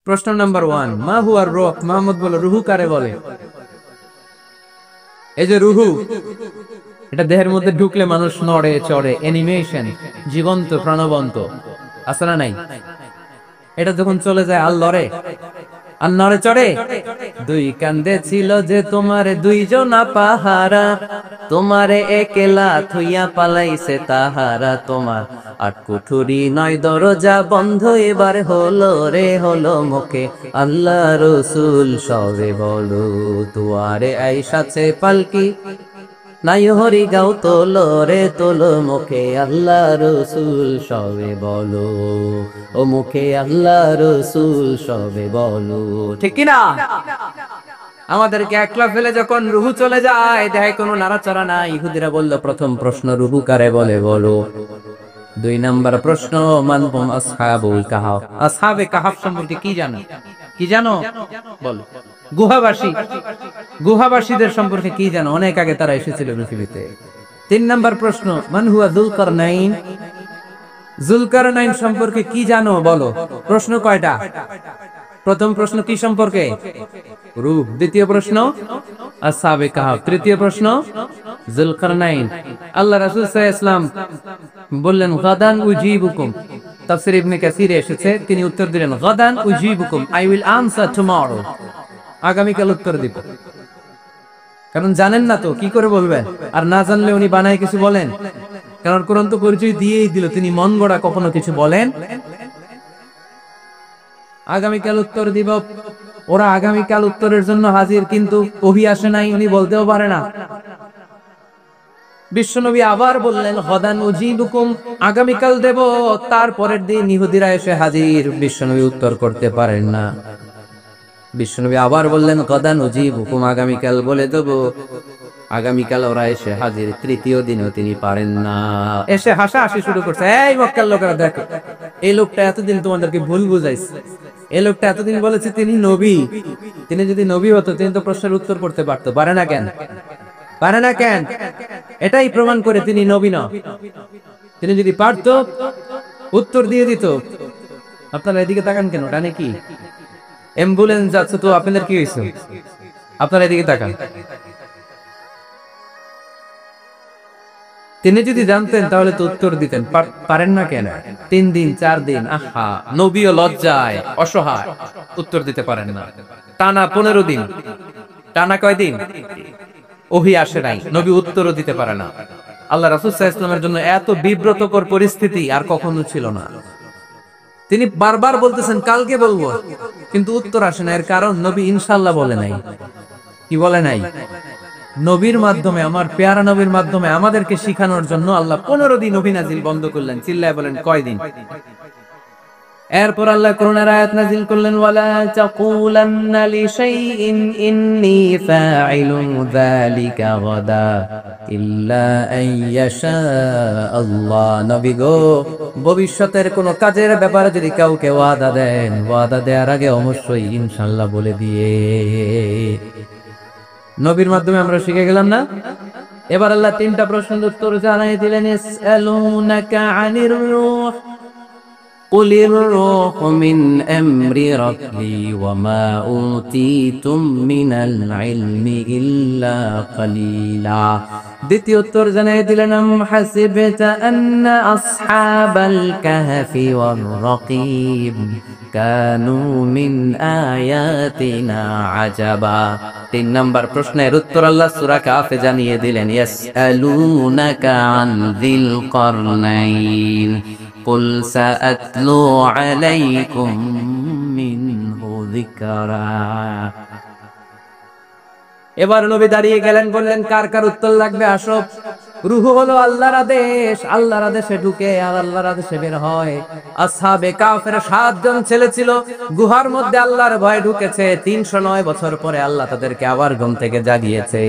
প্রশ্ন নাম্বার 1, মা হুয়ার রূহ। মুহাম্মদ বলে, রুহু কারে বলে? এই যে রুহু, এটা দেহের মধ্যে ঢুকলে মানুষ নড়ে চড়ে, অ্যানিমেশন, জীবন্ত প্রাণবন্ত, আছে না নাই? এটা যখন চলে যায় আর লড়ে, আর নড়ে চড়ে। দুই কান্দে ছিল যে তোমারে দুইজনা পাহারা, তোমারে একেলা থুইয়া পালাইছে তাহারা। তোমার আট কুঠুরি নয় দরজা বন্ধ এবার হলো রে হলো, মুখে আল্লাহ রসুল সবে বলো। দুয়ারে আইসাছে পালকি নাই হরি গাও তোলো রে তোলো, মুখে আল্লাহ রসুল সবে বলো। ও মুখে আল্লাহ রসুল সবে বলো। ঠিক কিনা? আমাদেরকে একলা ফেলে যখন রুহু চলে যায়, দেখে কোনো নাড়াচাড়া নাই। ইহুদিরা বলল, প্রথম প্রশ্ন রুহু কারে বলে বলো। 2 নাম্বার প্রশ্ন, মান হুম আসহাবুল কাহাফ। আসহাবে কাহাফ সম্পর্কে কি জানো? কি জানো বলো। গুহাবাসী, গুহাবাসীদের সম্পর্কে কি জানো? অনেক আগে তারা এসেছিল পৃথিবীতে। 3 নাম্বার প্রশ্ন, মান হুয়া যুলকারনাইন। যুলকারনাইন সম্পর্কে কি জানো বলো। প্রশ্ন কয়টা? প্রথম প্রশ্ন কি সম্পর্কে? রূহ। দ্বিতীয় প্রশ্ন আসহাবে কাহাফ। তৃতীয় প্রশ্ন যুলকারনাইন। আল্লাহ রাসূল সাল্লাল্লাহু আলাইহি ওয়াসাল্লাম বললেন, গাদান উজিবুকুম। তাফসীর ইবনে কাসিরে এসেছে, তিনি উত্তর দিলেন, গাদান উজিবুকুম, আই উইল আনসার টুমরো। আগামীকাল উত্তর দিব। কারণ জানেন না তো কি করে বলবেন, আর না জানলে উনি বানায় কিছু বলেন। কারণ কোরআন তো পরিচয় দিয়েই দিল, তিনি মন গড়া কখনো কিছু বলেন। আগামীকাল উত্তর দিব। ওরা আগামীকাল উত্তরের জন্য হাজির, কিন্তু ওহী আসে নাই, উনি বলতেও পারে না। বিশ্বনবী আবার বললেন, গাদান উজিবুকুম, আগামীকাল দেব। তারপরের দিন ইহুদিরা এসে হাজির, বিশ্বনবী উত্তর করতে পারেন না। বিশ্বনবী আবার বললেন, গাদান উজিবুকুম, আগামীকাল বলে দেব। আগামীকাল ওরা এসে হাজির, তৃতীয় দিনও তিনি পারেন না। এসে হাসাহাসি শুরু করছে, এই মক্কার লোকেরা দেখো, এই লোকটা এতদিন তোমাদেরকে ভুল বুঝাইছে। এই লোকটা এতদিন বলেছে তিনি নবী। তিনি যদি নবী হতো, তিনি তো প্রশ্নের উত্তর করতে পারতো। পারে না কেন? পারে না কেন? এটাই প্রমাণ করে তিনি নবী না। তিনি যদি পারতো, উত্তর দিয়ে দিত। আপনারা এদিকে তাকান কেন? ডানে কি অ্যাম্বুলেন্স যাচ্ছে, তো আপনাদের কি হয়েছে? আপনারা এদিকে তাকান। তিনি যদি জানতেন তাহলে তো উত্তর দিতেন। পারেন না কেন? 3 দিন 4 দিন, আহা, নবীও লজ্জায় অসহায়, উত্তর দিতে পারেন না। টানা 15 দিন। টানা কয়দিন? ওহী আসে নাই, নবী উত্তরও দিতে পারে না। আল্লাহ রাসূল সাল্লাল্লাহু আলাইহি ওয়াসাল্লামের জন্য এত বিব্রতকর পরিস্থিতি আর কখনো ছিল না। তিনি বারবার বলতেছেন কালকে বলবো, কিন্তু উত্তর আসে না। এর কারণ নবী ইনশাআল্লাহ বলে নাই। কি বলে নাই? নবীর মাধ্যমে, আমার পেয়ারা নবীর মাধ্যমে আমাদেরকে শিখানোর জন্য আল্লাহ 15 দিন ওহী নাজিল বন্ধ করলেন। চিল্লায় বলেন কয়দিন? এরপর আল্লাহ কোরআনের আয়াত নাযিল করলেন, ওয়ালা তাকুলান্না লিশাইইন ইন্নী ফাইলুন যালিকা গাদা ইল্লা আইয়াশা আল্লাহ। নবী গো, ভবিষ্যতের কোন কাজের ব্যাপারে যদি কাউকে ওয়াদা দেন, ওয়াদা দেওয়ার আগে অবশ্যই ইনশাআল্লাহ বলে দিয়ে। নবীর মাধ্যমে আমরা শিখে গেলাম না? এবার আল্লাহ 3টা প্রশ্নের উত্তর জানাই দিলেন। ইয়াসআলুনাকা আনির রূহ قل الروح من أمر ربي وما أوتيتم من العلم إلا قليلا। দ্বিতীয় উত্তর জানাই দিলেন, আম হাসিবতা আন্না আসহাবাল কাহফি ওয়ার রাকিব কানু মিন আয়াতিনা আজাবা। 3 নাম্বার প্রশ্নের উত্তর আল্লাহ সূরা কাহফে জানিয়ে দিলেন, ইয়াসআলুনাকা আন যিল করনাইন কুল সাআতলু আলাইকুম মিনহু যিকরা। এবার নবী দাঁড়িয়ে গেলেন, বললেন, কার কার উত্তর লাগবে আসো। রূহ হলো আল্লাহর আদেশ, আল্লাহর আদেশে ঢুকে আর আল্লাহর আদেশে বের হয়। আসহাবে কাহফের 7 জন ছেলে ছিল, গুহার মধ্যে আল্লাহর ভয় ঢুকেছে। 309 বছর পরে আল্লাহ তাদেরকে আবার ঘুম থেকে জাগিয়েছে।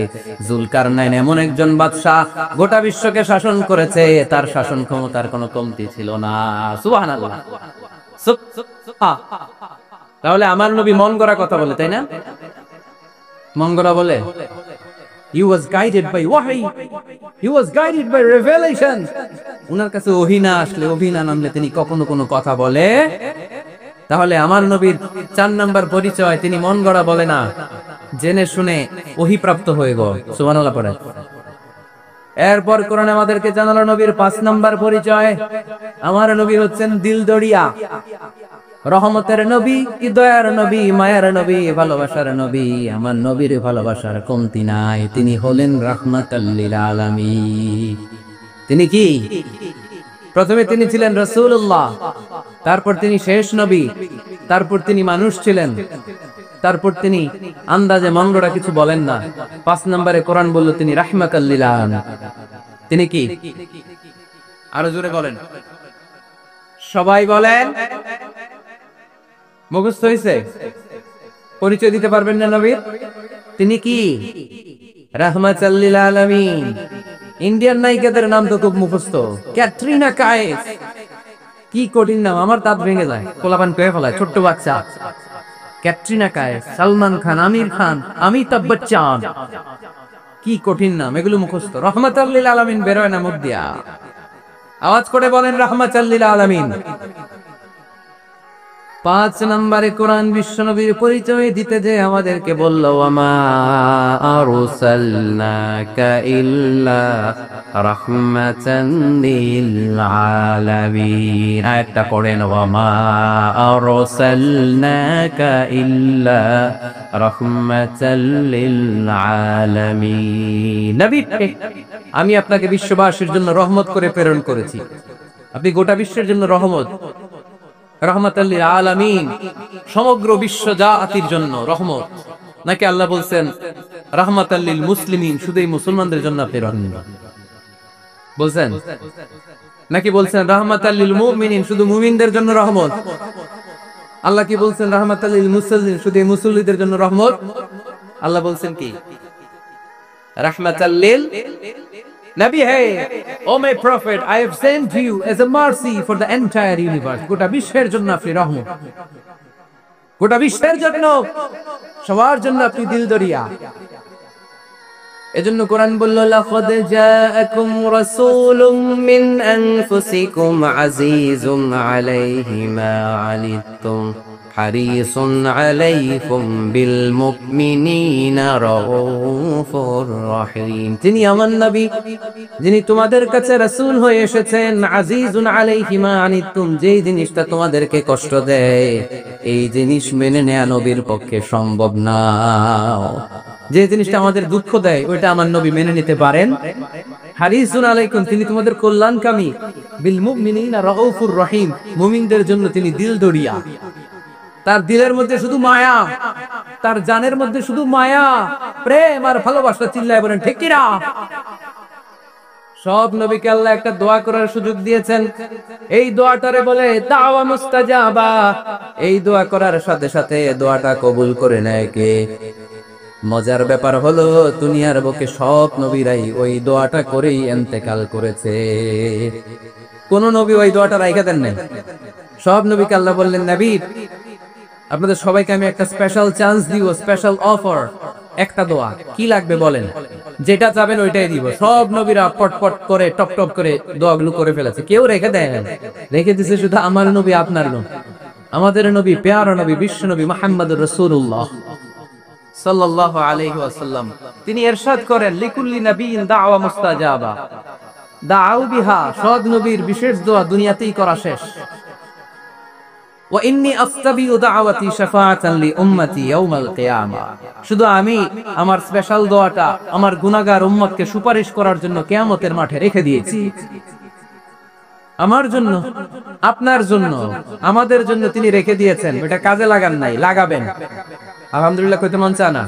যুলকারনাইন এমন একজন বাদশা, গোটা বিশ্বকে শাসন করেছে, তার শাসন ক্ষমতার কোনো কমতি ছিল না। সুবহানাল্লাহ। তাহলে আমার নবী মন গড়া কথা বলে, তাই না? মন গড়া বলে? He was guided by wahy. He was guided by revelation. উনার কাছে ওহী না আসলে, ওহী না নামলে তিনি কখনো কোনো কথা বলে? তাহলে আমার নবীর 4 নাম্বার পরিচয়, তিনি মন গড়া বলে না, জেনে শুনে ওহীপ্রাপ্ত হয়ে গো। সুবহানাল্লাহ পড়ে। এরপর কোরআন আমাদেরকে জানালো নবীর 5 নাম্বার পরিচয়, আমার নবী হচ্ছেন দিলদরিয়া, রহমতের নবী, কি দয়ার নবী, মায়ার নবী, ভালোবাসার নবী। আমার নবীর ভালোবাসার কমতি নাই। তিনি হলেন রাহমাতাল লিল আলামিন। তিনি কি? প্রথমে তিনি ছিলেন রাসূলুল্লাহ, তারপর তিনি শেষ নবী, তারপর তিনি মানুষ ছিলেন, তারপর তিনি আন্দাজে মনগড়া কিছু বলেন না। 5 নম্বরে কোরআন বলল তিনি রাহমাতাল লিল আলামিন। তিনি কি? আরো জোরে বলেন, সবাই বলেন। মুখস্থ হইছে? পরিচয় দিতে পারবেন না নবীর? তিনি কি? রাহমাতাল লিল আলামিন। ইন্ডিয়ান নায়িকাদের নাম তো খুব মুখস্থ। ক্যাটরিনা কাইফ, কি কঠিন নাম, আমার দাঁত ভেঙে যায়, কোলাপান কয়ে ফেলায়, ছোট্ট বাচ্চা। ক্যাটরিনা কাইফ, সালমান খান, আমির খান, অমিতাভ বচ্চন, কি কঠিন নাম, এগুলো মুখস্থ। রাহমাতাল লিল আলামিন বেরোয় না মুখ দিয়া। আওয়াজ করে বলেন রাহমাতাল লিল আলামিন। 5 নম্বরে কোরআন বিশ্বনবীর পরিচয় দিতে যে আমাদেরকে বলল, ওয়ামা আরসালনাকা ইল্লা রাহমাতান লিল আলামিন। আয়াতটা পড়েন, ওয়ামা আরসালনাকা ইল্লা রাহমাতাল লিল আলামিন। নবী, আমি আপনাকে বিশ্ববাসীর জন্য রহমত করে প্রেরণ করেছি। আপনি গোটা বিশ্বের জন্য রহমত, রাহমাতাল লিল আলামিন, সমগ্র বিশ্ব জাতির জন্য রহমত। নাকি আল্লাহ বলছেন রাহমাতাল লিল মুসলিমিন, শুধু এই মুসলমানদের জন্য আপনি রহমত বলছেন? নাকি বলছেন রাহমাতাল লিল মুমিনিন, শুধু মুমিনদের জন্য রহমত? আল্লাহ কি বলছেন রাহমাতাল লিল মুসলিমিন, শুধু এই মুসল্লিদের জন্য রহমত? আল্লাহ বলছেন কি? রাহমাতাল লিল Nabi, hey, oh my prophet, I have sent you as a mercy for the entire universe. গোটা বিশ্বের জন্য আপনি রহমত, গোটা বিশ্বের জন্য, সবার জন্য আপনি দিলদরিয়া। এজন্য কোরআন বলল, লাকাদ জাআকুম রাসূলুম মিন আনফুসিকুম আজিজুন আলাইহি মা আনিতুম হারিসুন আলাইকুম বিল মুমিনিনা রাউফুর রহিম। তিনি আমার নবী, যিনি তোমাদের কাছে রাসূল হয়ে এসেছেন। আজিজুন আলাইহি মা আনিতুম, যেই জিনিসটা তোমাদেরকে কষ্ট দেয়, এই জিনিস মেনে নেওয়া নবীর পক্ষে সম্ভব না। যে জিনিসটা আমাদের দুঃখ দেয়, ওইটা আমার নবী মেনে নিতে পারেন। হারিসুন আলাইকুম, তিনি তোমাদের কল্যাণকামী। বিল মুমিনিনা রাউফুর রহিম, মুমিনদের জন্য তিনি দিলদরিয়া। তার দিলের মধ্যে শুধু মায়া, তার জানের মধ্যে শুধু মায়া, প্রেম আর ভালোবাসা। চিল্লায় বলেন ঠিক কিনা? সব নবীকে আল্লাহ একটা দোয়া করার সুযোগ দিয়েছেন। এই দোয়াটারে বলে দাওয়া মুস্তাজাবা। এই দোয়া করার সাথে সাথে দোয়াটা কবুল করে নেয় কে? মজার ব্যাপার হলো, দুনিয়ার বুকে সব নবীরাই ওই দোয়াটা করেই ইন্তেকাল করেছে। কোন নবী ওই দোয়াটা রাইখা দেন নাই। সব নবীকে আল্লাহ বললেন, নবী, আপনাদের সবাইকে আমি একটা স্পেশাল চান্স দিব, স্পেশাল অফার। একটা দোয়া, কি লাগবে বলেন, যেটা চাবেন ওইটাই দিব। সব নবীরা পটপট করে টপ টপ করে দোয়াগুলো করে ফেলেছে, কেউ রেখে দেয় না। রেখে দিছে শুধু আমার নবী, আপনার নবী, আমাদের নবী, পেয়ারা নবী, বিশ্ব নবী মুহাম্মদুর রাসূলুল্লাহ সাল্লাল্লাহু আলাইহি ওয়াসাল্লাম। তিনি ইরশাদ করেন, লিকুল্লি নাবিয়্যিন দাওয়া মুস্তাজাবা দাউ বিহা। সব নবীর বিশেষ দোয়া দুনিয়াতেই করা শেষ। ওয়া ইন্নী আস্তাবিউ দাওয়াতি শাফাআতান লি উম্মতি ইয়াউমাল কিয়ামা। শুধু আমি আমার স্পেশাল দোয়াটা আমার গুনাহগার উম্মতকে সুপারিশ করার জন্য কিয়ামতের মাঠে রেখে দিয়েছি। আমার জন্য, আপনার জন্য, আমাদের জন্য তিনি রেখে দিয়েছেন। এটা কাজে লাগান নাই, লাগাবেন। আলহামদুলিল্লাহ কইতে মন চায় না?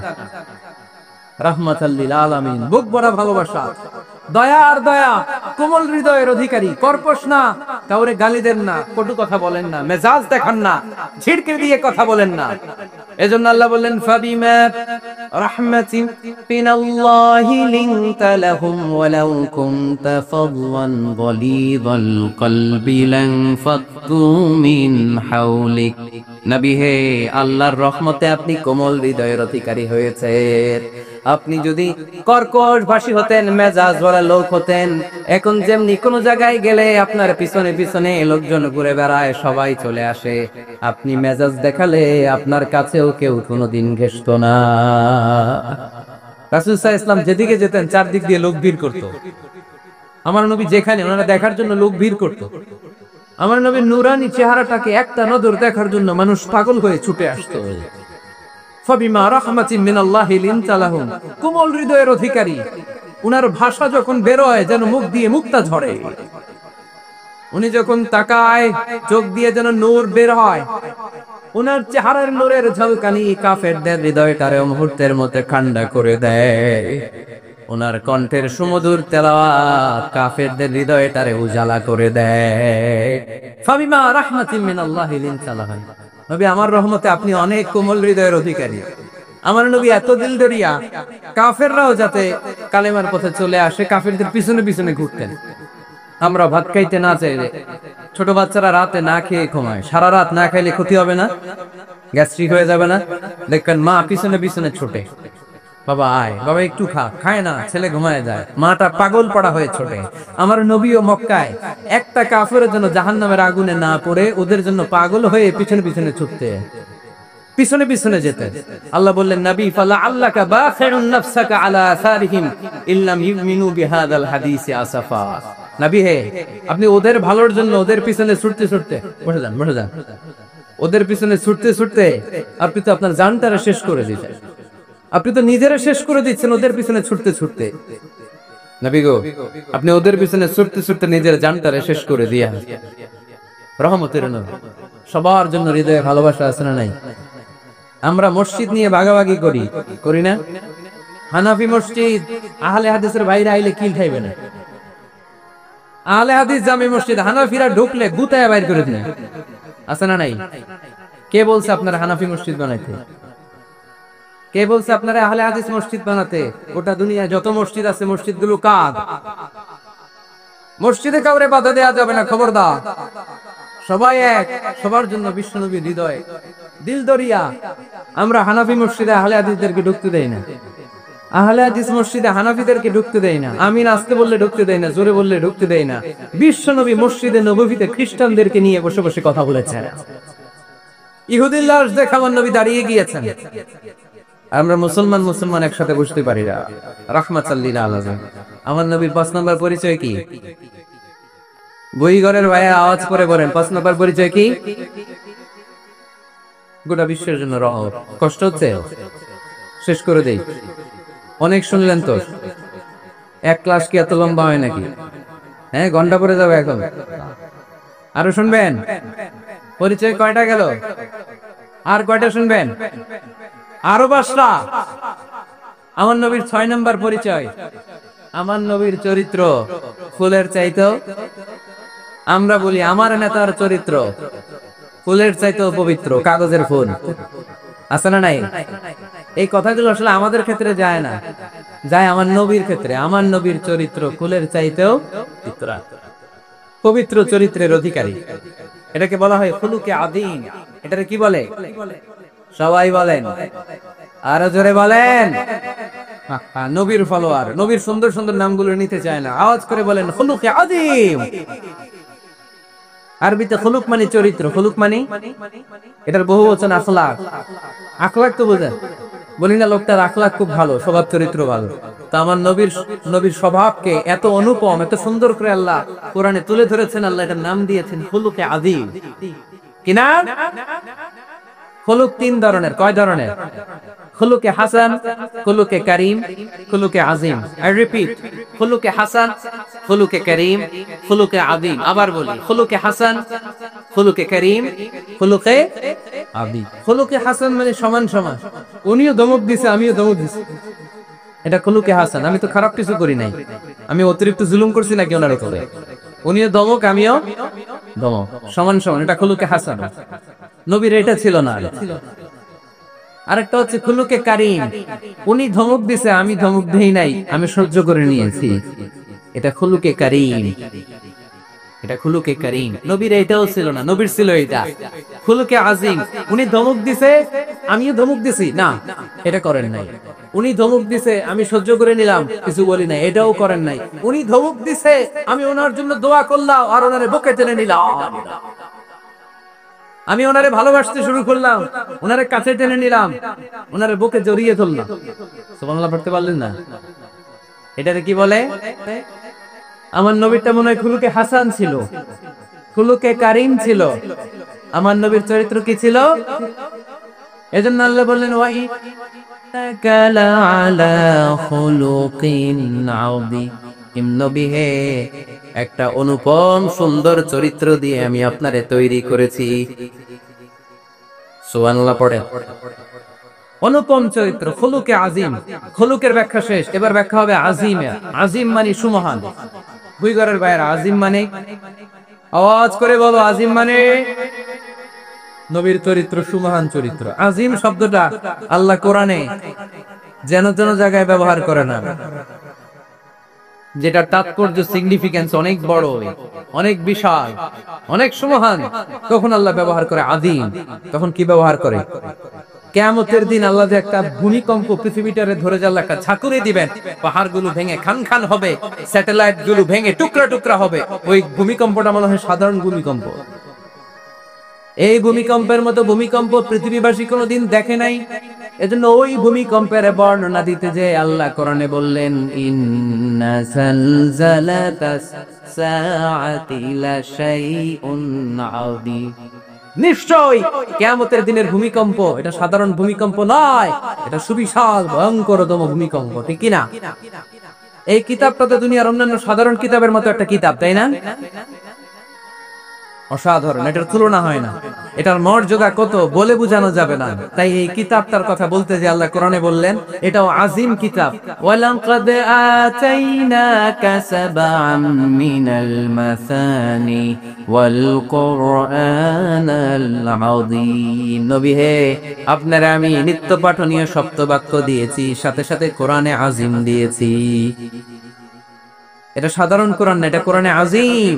রাহমাতাল লিল আলামিন, বুক ভরা ভালোবাসা, দয়া আর দয়া, কোমল হৃদয়ের অধিকারী, কর্পশ না, কাউরে গালি দেন না, কটু কথা বলেন না, মেজাজ দেখান না, ছিড়কে দিয়ে কথা বলেন না। এজন্য আল্লাহ বললেন, ফাবিমা رحمة من الله لنت لهم ولو كنت فظا غليظ القلب لانفضوا من حولك নবী হে আল্লাহর রহমতে আপনি কোমল হৃদয়ের অধিকারী হয়েছেন আপনি যদি কর্কশ ভাষী হতেন মেজাজ ভরা লোক হতেন এখন যেমনি কোন জায়গায় গেলে আপনার পিছনে পিছনে লোকজন ঘুরে বেড়ায় সবাই চলে আসে আপনি মেজাজ দেখালে আপনার কাছেও কেউ কোনোদিন ঘেষতো না রাসূল সাল্লাল্লাহু আলাইহি ওয়াসাল্লাম যেদিকে যেতেন চারদিক দিয়ে লোক ভিড় করত আমার নবী যেখানে ওনারা দেখার জন্য লোক ভিড় করত আমার নবীর নূরানি চেহারাটাকে একটা নজর দেখার জন্য মানুষ পাগল হয়ে ছুটে আসতো ফাবিমা রাহমাতিন মিনাল্লাহি লিনতা লাহুম কোমল হৃদয়ের অধিকারী উনার ভাষা যখন বের হয় যেন মুখ দিয়ে মুক্তা ঝরে উনি যখন তাকায় চোখ দিয়ে যেন নূর বের হয় উনার চেহারার নূরের ঝলকানি কাফেরদের হৃদয়টারে মুহূর্তের মধ্যে ঠান্ডা করে দেয় উনার কণ্ঠের সুমধুর তেলাওয়াত কাফেরদের হৃদয়টারে উজালা করে দেয় ফাবিমা রাহমাতিন মিনাল্লাহি লিনতা লাহুম নবী আমার রহমতে আপনি অনেক কোমল হৃদয়ের অধিকারী আমার নবী এত দিলদরিয়া কাফেররাও যাতে কালেমার পথে চলে আসে কাফেরদের পিছনে পিছনে ঘুরতেন আমরা ভাত খাইতে না চাইলে ছোট বাচ্চারা রাতে না খেয়ে ঘুমায় সারা রাত না খাইলে ক্ষতি হবে না গ্যাস্ট্রিক হয়ে যাবে না দেখবেন মা পিছনে পিছনে ছোটে বাবা আয় বাবা একটু খা খায় না ছেলে ঘুমায় যায় মাটা পাগল পড়া হয়ে ছোটে আমার নবীও মক্কায় একটা কাফেরের জন্য জাহান্নামের আগুনে না পড়ে ওদের জন্য পাগল হয়ে পিছনে পিছনে ছুটতে পিছনে পিছনে যেতে আল্লাহ বললেন নবী ফালা আল্লাকা বাখিরুন নাফসাকা আলা আসারিহিম ইল্লাম ইউমিনু বিহাদাল হাদিসি আসাফা নবী হে আপনি ওদের ভালোর জন্য ওদের পিছনে ছুটতে ছুটতে বসে যান ওদের পিছনে ছুটতে ছুটতে আপনি তো আপনার জানটারে শেষ করে দিয়েছেন আপনি তো নিজেরা শেষ করে দিচ্ছেন ওদের পিছনে ছুটতে ছুটতে নবী গো আপনি ওদের পিছনে ছুটতে ছুটতে নিজের জানটারে শেষ করে দিয়া রহমতের নবী সবার জন্য হৃদয়ে ভালোবাসা আছে না নাই আমরা মসজিদ নিয়ে ভাগাভাগি করি না হানাফি মসজিদ আহলে হাদিসের বাইরে আইলে কিল খাইবে না আহলে হাদিস জামি মসজিদ হানাফিরা ঢুকলে গুতায় বাইর করে দিন আছে না নাই কে বলছে আপনারা হানাফি মসজিদ বানাইতে কে বলছে আপনারা আহলে হাদিস মসজিদ বানাতে গোটা দুনিয়ায় যত মসজিদ আছে মসজিদগুলো কাদ মসজিদে কাউরে বাধা দেয়া যাবে না খবরদার সবাই এক সবার জন্য বিশ্বনবীর হৃদয় দিলদরিয়া আমরা হানাফি মসজিদে আহলে হাদিসদেরকে ঢুকতে দেই না আহলে হাদিস মসজিদে হানাফিদেরকে ঢুকতে দেই না আমিন আসতে বললে ঢুকতে দেই না জোরে বললে ঢুকতে দেই না বিশ্বনবী মসজিদে নববীতে খ্রিস্টানদেরকে নিয়ে বসে বসে কথা বলেছেন ইহুদির লাশ দেখে আমার নবী দাঁড়িয়ে গিয়েছেন আমরা মুসলমান একসাথে বসতে পারি না রাহমাতাল লিল আলামিন আমার নবীর 5 নাম্বার পরিচয় কি বইঘরের ভাইয়া আওয়াজ করে বলেন 5 নাম্বার পরিচয় কি গোটা বিশ্বের জন্য রহমত কষ্ট হচ্ছে শেষ করে দেই অনেক শুনলেন তো এক ক্লাস কি এত লম্বা হয় নাকি হ্যাঁ ঘন্টা পরে যাবে এখন আরো শুনবেন পরিচয় কয়টা গেল আর কয়টা শুনবেন আরো 5টা আমার নবীর 6 নাম্বার পরিচয় আমার নবীর চরিত্র ফুলের চাইতেও আমরা বলি আমার নেতার চরিত্র ফুলের চাইতেও পবিত্র কাগজের ফুল আছে না নাই এই কথাগুলো আসলে আমাদের ক্ষেত্রে যায় না যায় আমার নবীর ক্ষেত্রে আমার নবীর চরিত্র ফুলের চাইতেও পবিত্র চরিত্রের অধিকারী এটাকে বলা হয় খুলুকে আদিম এটাকে কি বলে সবাই বলেন আরো জোরে বলেন নবীর ফলোয়ার নবীর সুন্দর সুন্দর নামগুলো নিতে চায় না আওয়াজ করে বলেন খুলুকে আদিম আরবিতে খুলুক মানে চরিত্র খুলুক মানে এটার বহু বচন আখলাক আখলাক তো বোঝেন বলি না লোকটার আখলাক খুব ভালো স্বভাব চরিত্র ভালো তো আমার নবীর স্বভাবকে এত অনুপম এত সুন্দর করে আল্লাহ কোরআনে তুলে ধরেছেন আল্লাহ এটার নাম দিয়েছেন খুলুকে আদিম কি নাম খুলুক 3 ধরনের কয় ধরনের খুলুকে হাসান খুলুকে কারীম খুলুকে আযীম আই রিপিট খুলুকে হাসান খুলুকে কারীম খুলুকে আযীম আবার বলি খুলুকে হাসান খুলুকে কারীম খুলুকে আযীম খুলুকে হাসান মানে সমান সমান উনিও দমক দিছে আমিও দমক দিছি এটা খুলুকে হাসান আমি তো খারাপ কিছু করি নাই আমি অতিরিক্ত জুলুম করছি নাকি ওনার উপরে উনিও দমক আমিও দমক সমান সমান এটা খুলুকে হাসান নবীর এটা ছিল না আরেকটা হচ্ছে খুলুকে কারিম, উনি ধমক দিছে আমি ধমক দেই নাই, আমি সহ্য করে নিয়েছি, এটা খুলুকে কারিম। এটা খুলুকে কারিম। নবীর এটাও ছিল না, নবীর ছিল এটা খুলুকে আজিম। উনি ধমক দিছে আমিও ধমক দিছি, না এটা করেন নাই। উনি ধমক দিছে আমি সহ্য করে নিলাম, কিছু বলি নাই, এটাও করেন নাই। উনি ধমক দিছে আমি ওনার জন্য দোয়া করলাম আর ওনারে বুকে টেনে নিলাম, আমি ওনারে ভালোবাসতে শুরু করলাম, ওনারে কাছে টেনে নিলাম, ওনারে বুকে জড়িয়ে ধরলাম। সুবহানাল্লাহ পড়তে পারলেন না? এটারে কি বলে? আমার নবীরটা মনে হয় খুলুকে হাসান ছিল, খুলুকে কারিম ছিল। আমার নবীর চরিত্র কি ছিল? এজন্য আল্লাহ বললেন ওয়া ইন্নাকা লাআলা খুলুকিন আযীম। নবী হে, একটা অনুপম সুন্দর চরিত্র দিয়ে আমি আপনারে তৈরি করেছি। সুবহানাল্লাহ পড়ে। অনুপম চরিত্র, খুলুকে আজিম। খুলুকের ব্যাখ্যা শেষ, এবার ব্যাখ্যা হবে আজিমে। আজিম মানে সুমহান। বুইগরের বাইরে আজিম মানে, আওয়াজ করে বলো, আজিম মানে নবীর চরিত্র সুমহান চরিত্র। আজিম শব্দটা আল্লাহ কোরআনে যেন যেন জায়গায় ব্যবহার করে না, যেটা তাৎপর্য সিগনিফিকেন্স অনেক বড়, অনেক বিশাল, অনেক সুমহান, তখন আল্লাহ ব্যবহার করে আদিম। তখন কি ব্যবহার করে? কিয়ামতের দিন আল্লাহ যে একটা ভূমিকম্প পৃথিবীটারে ধরে যে আল্লাহ একটা ঝাঁকুনি দিবেন, পাহাড়গুলো ভেঙে খান খান হবে, স্যাটেলাইট গুলো ভেঙে টুকরা টুকরা হবে, ওই ভূমিকম্পটা মনে হয় সাধারণ ভূমিকম্প। এই ভূমিকম্পের মতো ভূমিকম্প পৃথিবীবাসী কোনোদিন দেখে নাই। এজন্য ওই ভূমিকম্পের বর্ণনা দিতে যে আল্লাহ কোরআনে বললেন ইন্না জালজালাতাস সাআতি লাশাইউন আযীম। নিশ্চয় কিয়ামতের দিনের ভূমিকম্প এটা সাধারণ ভূমিকম্প নয়, এটা সুবিশাল ভয়ঙ্করতম ভূমিকম্প, ঠিক কি না? এই কিতাবটা তো দুনিয়ার অন্যান্য সাধারণ কিতাবের মতো একটা কিতাব, তাই না? অসাধারণ, এটার তুলনা হয় না, এটার মর্যাদা কত বলে বোঝানো যাবে না। তাই এই কিতাবটার কথা বলতে যে আল্লাহ কোরআনে বললেন এটাও আজিম কিতাব। ওয়ালাকাদ আতাইনাকা সাবআম মিনাল মাসানি ওয়াল কুরআনাল আযীম। নবী হে, আপনারা আমি নিত্য পাঠনীয় সপ্তবাক্য দিয়েছি, সাথে সাথে কোরআনে আজিম দিয়েছি। এটা সাধারণ কোরআন না, এটা কোরআনে আজিম।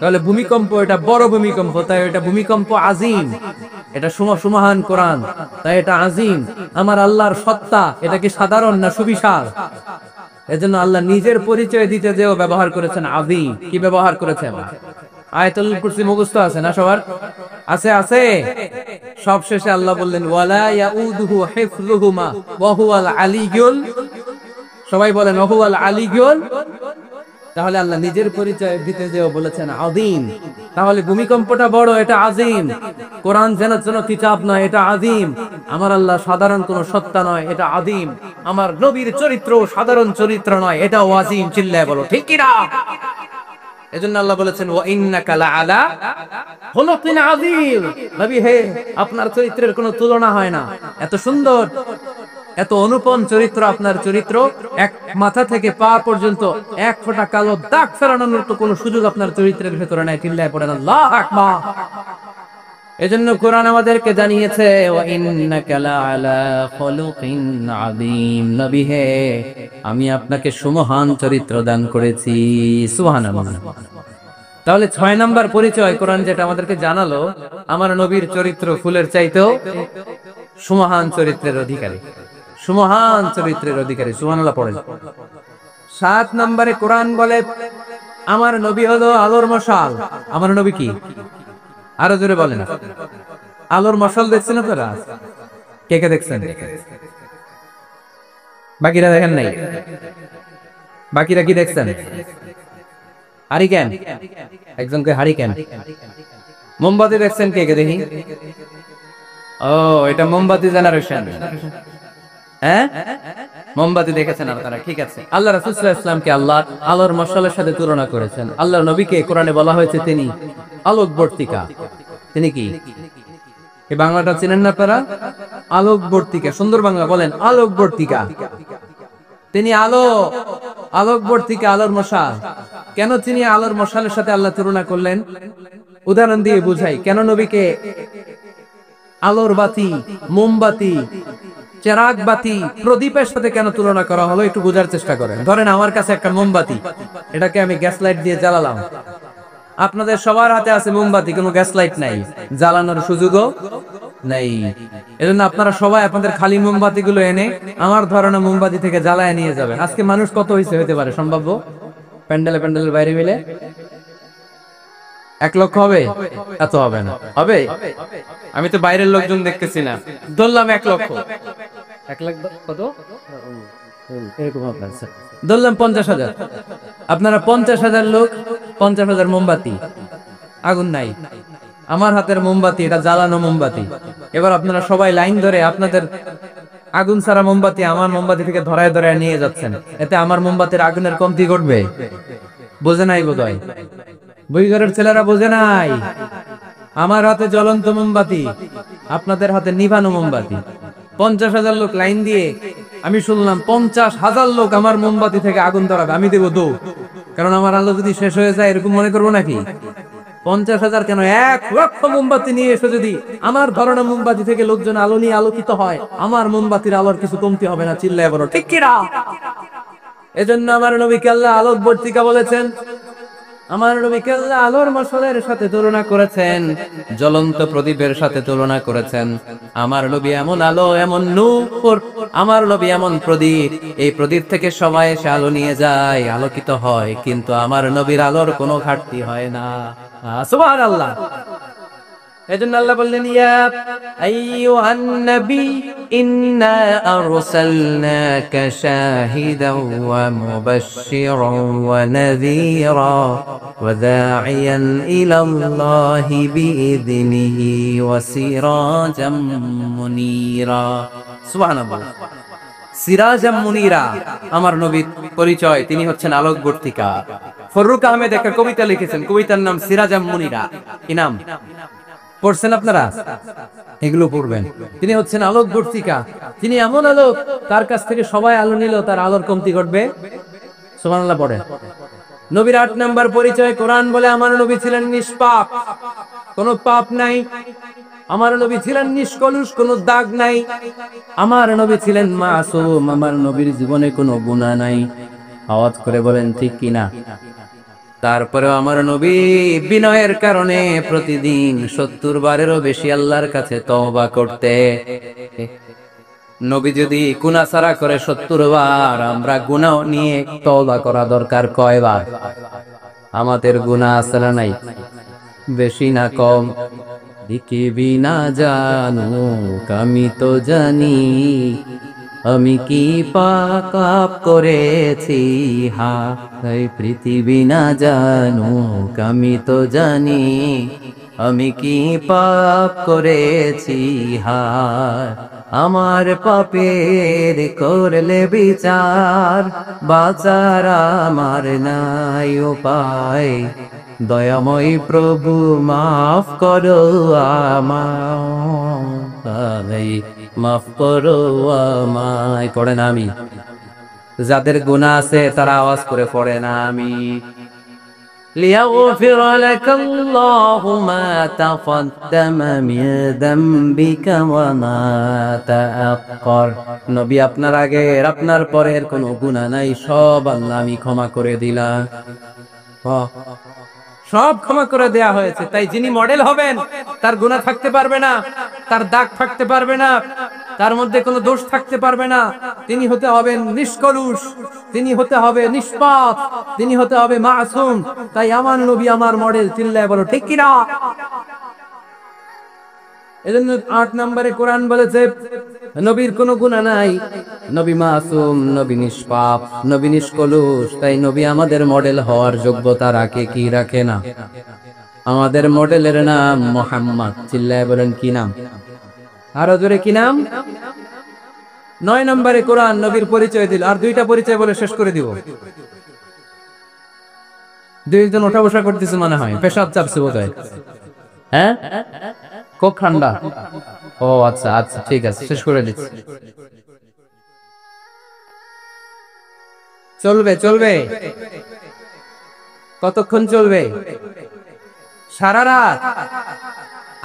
তাহলে ভূমিকম্প এটা বড় ভূমিকম্প, তাই এটা ভূমিকম্প আজিম। এটা সুমহান কোরআন, তাই এটা আজিম। আমার আল্লাহর সত্তা এটা কি সাধারণ না সুবিশাল? এজন্য আল্লাহ নিজের পরিচয় দিতে যেও ব্যবহার করেছেন আজিম। কি ব্যবহার করেছেন? আয়াতুল কুরসি মুখস্থ আছে না সবার? আছে আছে। সব শেষে আল্লাহ বললেন ওয়ালা ইয়াউদুহু হিফযুহুমা ওয়া হুয়াল আলিয়্যুল, সবাই বলেন ওয়া হুয়াল আলিয়্যুল। তাহলে আল্লাহ নিজের পরিচয় দিতে যেও বলেছেন আযীম। তাহলে ভূমিকম্পটা বড়, এটা আযীম। কোরআন যেন যেন কিতাব নয়, এটা আযীম। আমার আল্লাহ সাধারণ কোন সত্তা নয়, এটা আযীম। আমার নবীর চরিত্র সাধারণ চরিত্র নয়, এটাও আযীম। চিল্লায় বলো ঠিক কি না? এজন্য আল্লাহ বলেছেন ওয়া ইন্নাকা লাআলা খুলুকিন আযীম। নবী হে, আপনার চরিত্রের কোনো তুলনা হয় না। এত সুন্দর, এত অনুপম চরিত্র আপনার চরিত্র। এক মাথা থেকে পা পর্যন্ত এক ফোঁটা কালো দাগ ফেরানোর তো কোনো সুযোগ আপনার চরিত্রের ভেতরে নাই। চিল্লায় পড়েন আল্লাহু আকবার। এজন্য কোরআন আমাদেরকে জানিয়েছে ওয়া ইন্নাকা লাআলা খুলুকিন আযীম। নবী হে, আমি আপনাকে সুমহান চরিত্র দান করেছি। সুবহানাল্লাহ। তাহলে 6 নাম্বার পরিচয় কোরআন যেটা আমাদেরকে জানালো, আমার নবীর চরিত্র ফুলের চাইতেও সুমহান চরিত্রের অধিকারী, সুমহান চরিত্রের অধিকারী। সুবহানাল্লাহ পড়েন। 7 নম্বরে কোরআন বলে আমার নবী হলো আলোর মশাল। আমার নবী কি? আরো জোরে বলেন। আলোর মশাল দেখছেন আপনারা? কে কে দেখছেন? বাকিরা দেখেন নাই? বাকিরা কি দেখছেন? হারিকেন, একজনকে হারিকেন। মোমবাতি দেখছেন কে কে? দেখি। ও, এটা মোমবাতি জেনারেশন। হ্যাঁ, মোমবাতি দেখেছেন আপনারা, ঠিক আছে। আল্লাহ রাসূল সাল্লাল্লাহু আলাইহি ওয়াসাল্লামকে আল্লাহ আলোর মশালের সাথে তুলনা করেছেন। আল্লাহর নবীকে কোরআনে বলা হয়েছে তিনি আলোকবর্তিকা। তিনি কি? এই বাংলাটা চিনেন না আপনারা? আলোকবর্তিকা, সুন্দর বাংলা বলেন আলোকবর্তিকা। তিনি আলো, আলোকবর্তিকা, আলোর মশাল। কেন তিনি আলোর মশালের সাথে আল্লাহ তুলনা করলেন? উদাহরণ দিয়ে বুঝাই। কেন নবীকে আলোর বাতি, মোমবাতি, চেরাগ বাতি, প্রদীপের সাথে কেন তুলনা করা হলো একটু বোঝার চেষ্টা করেন। ধরেন আমার কাছে একটা মোমবাতি, এটাকে আমি গ্যাস লাইট দিয়ে জ্বালালাম। আপনাদের সবার হাতে আছে মোমবাতি, কোনো গ্যাস লাইট নাই, জ্বালানোর সুযোগও নাই। এজন্য আপনারা সবাই আপনাদের খালি মোমবাতি গুলো এনে আমার ধরনের মোমবাতি থেকে জ্বালায় নিয়ে যাবেন। আজকে মানুষ কত হতে পারে সম্ভাব্য? প্যান্ডেলের বাইরে মিলে 1 লক্ষ হবে? এত হবে না। হবে? আমি তো বাইরের লোকজন দেখতেছি না, ধরলাম 1 লক্ষ। 1 লাখ কত এরকম আপনার ধরলাম 50,000। আপনারা 50,000 লোক, 50,000 মোমবাতি, আগুন নাই। আমার হাতের মোমবাতি, এটা জ্বালানো মোমবাতি। এবার আপনারা সবাই লাইন ধরে আপনাদের আগুন ছাড়া মোমবাতি আমার মোমবাতি থেকে ধরায় ধরায় নিয়ে যাচ্ছেন। এতে আমার মোমবাতির আগুনের কমতি ঘটবে? বোঝে নাই বোধহয়, বইঘরের ছেলেরা বোঝে নাই। আমার হাতে জ্বলন্ত মোমবাতি, আপনাদের হাতে নিভানো মোমবাতি। 50,000 লোক লাইন দিয়ে, আমি শুনলাম 50,000 লোক আমার মোমবাতি থেকে আগুন ধরাবে, আমি দেবো দৌড়। কারণ আমার আলো যদি শেষ হয়ে যায় এরকম মনে করবো নাকি? 50,000 কেন, 1 লক্ষ মোমবাতি নিয়ে এসে যদি আমার ধরনের মোমবাতি থেকে লোকজন আলো নিয়ে আলোকিত হয়, আমার মোমবাতির আলোর কিছু কমতি হবে না। চিল্লায় বলো ঠিক কিনা? এজন্য আমার নবীকে আল্লাহ আলোকবর্তিকা বলেছেন। আমার নবীকে আল্লাহ আলোর মশালের সাথে তুলনা করেছেন, জ্বলন্ত প্রদীপের সাথে তুলনা করেছেন। আমার নবী এমন আলো, এমন নূর, আমার নবী এমন প্রদীপ, এই প্রদীপ থেকে সবাই এসে আলো নিয়ে যায়, আলোকিত হয়, কিন্তু আমার নবীর আলোর কোনো ঘাটতি হয় না। সুবহানাল্লাহ। এজন্য আল্লাহ বললেন, ইয়া আইয়ুহান নবী ইন্না আরসালনাকা শাহিদান ওয়া মুবাশশিরান ওয়া নাযীরা ওয়া দাঈয়ান ইলাল্লাহি বিইযনিহি ওয়া সিরাজাম মুনীরা। সুবহানাল্লাহ। সিরাজাম মুনীরা, আমার নবীর পরিচয়, তিনি হচ্ছেন আলোকবর্তিকা। ফররুক আহমেদ একটা কবিতা লিখেছেন, কবিতার নাম সিরাজাম মুনীরা। কি নাম? পড়ছেন আপনারা? এগুলো পড়বেন। তিনি হচ্ছেন আলোকবর্তিকা, তিনি এমন আলোক, তার কাছ থেকে সবাই আলো নিল, তার আলোর কমতি ঘটবে? সুবহানাল্লাহ পড়ে। নবীর 8 নাম্বার পরিচয়, কোরআন বলে আমার নবী ছিলেন নিষ্পাপ, কোনো পাপ নাই। আমার নবী ছিলেন নিষ্কলুষ, কোনো দাগ নাই। আমার নবী ছিলেন মাসুম, আমার নবীর জীবনে কোনো গুনাহ নাই। আওয়াজ করে বলেন ঠিক কিনা? তারপরেও আমার নবী বিনয়ের কারণে প্রতিদিন 70 বারেরও বেশি আল্লাহর কাছে তওবা করতে। নবী যদি গুনাহ ছাড়া করে 70 বার, আমরা গুনাহ নিয়ে তওবা করা দরকার কয়বার? আমাদের গুনাহ আছে না নাই? বেশি না কম? দিকিবি না জানো আমি তো জানি, আমি কি পাপ করেছি হায় পৃথিবী না জানো আমি তো জানি, আমি কি পাপ করেছি হায়। আমার পাপের করলে বিচার, বাঁচার আমার নাই উপায়। দয়াময় প্রভু মাফ করো আমায়, মাফ করো আমায়। পড়ে না আমি? যাদের গুনাহ আছে তারা আওয়াজ করে পড়ে না আমি? লিয়াগফির লাকাল্লাহু মা তাকদ্দামা মিন যামবিকা ওয়া মা তাআক্কার। নবী আপনার আগের আপনার পরের কোনো গুনাহ নাই, সব আল্লাহ আমি ক্ষমা করে দিলাম। সব ক্ষমা করে দেয়া হয়েছে। তাই যিনি মডেল হবেন তার গুনাহ থাকতে পারবে না, তার দাগ থাকতে পারবে না, তার মধ্যে কোনো দোষ থাকতে পারবে না। তিনি হতে হবেন নিষ্কলুষ, তিনি হতে হবে নিষ্পাপ, তিনি হতে হবে মাসুম। তাই আমার নবী আমার মডেল। চিল্লায় বলো ঠিক কিনা? এজন্য 8 নম্বরে কোরআন বলেছে নবীর কোনো গুনাহ নাই, নবী মাসুম, নবী নিষ্পাপ, নবী নিষ্কলুষ। তাই নবী আমাদের মডেল হওয়ার যোগ্যতা রাখে কি রাখে না? আমাদের মডেলের নাম মুহাম্মদ। চিল্লায় বলেন কি নাম? আরো জোরে কি নাম? 9 নম্বরে কোরআন নবীর পরিচয় দিল। আর 2টা পরিচয় বলে শেষ করে দিব। 2জন ওঠা বসা করতেছে মনে হয়, পেশাব চাপছে বোধহয়। হ্যাঁ, কোক ঠান্ডা। ও আচ্ছা আচ্ছা, ঠিক আছে, শেষ করে দিচ্ছি। চলবে চলবে, কতক্ষণ চলবে? সারা রাত?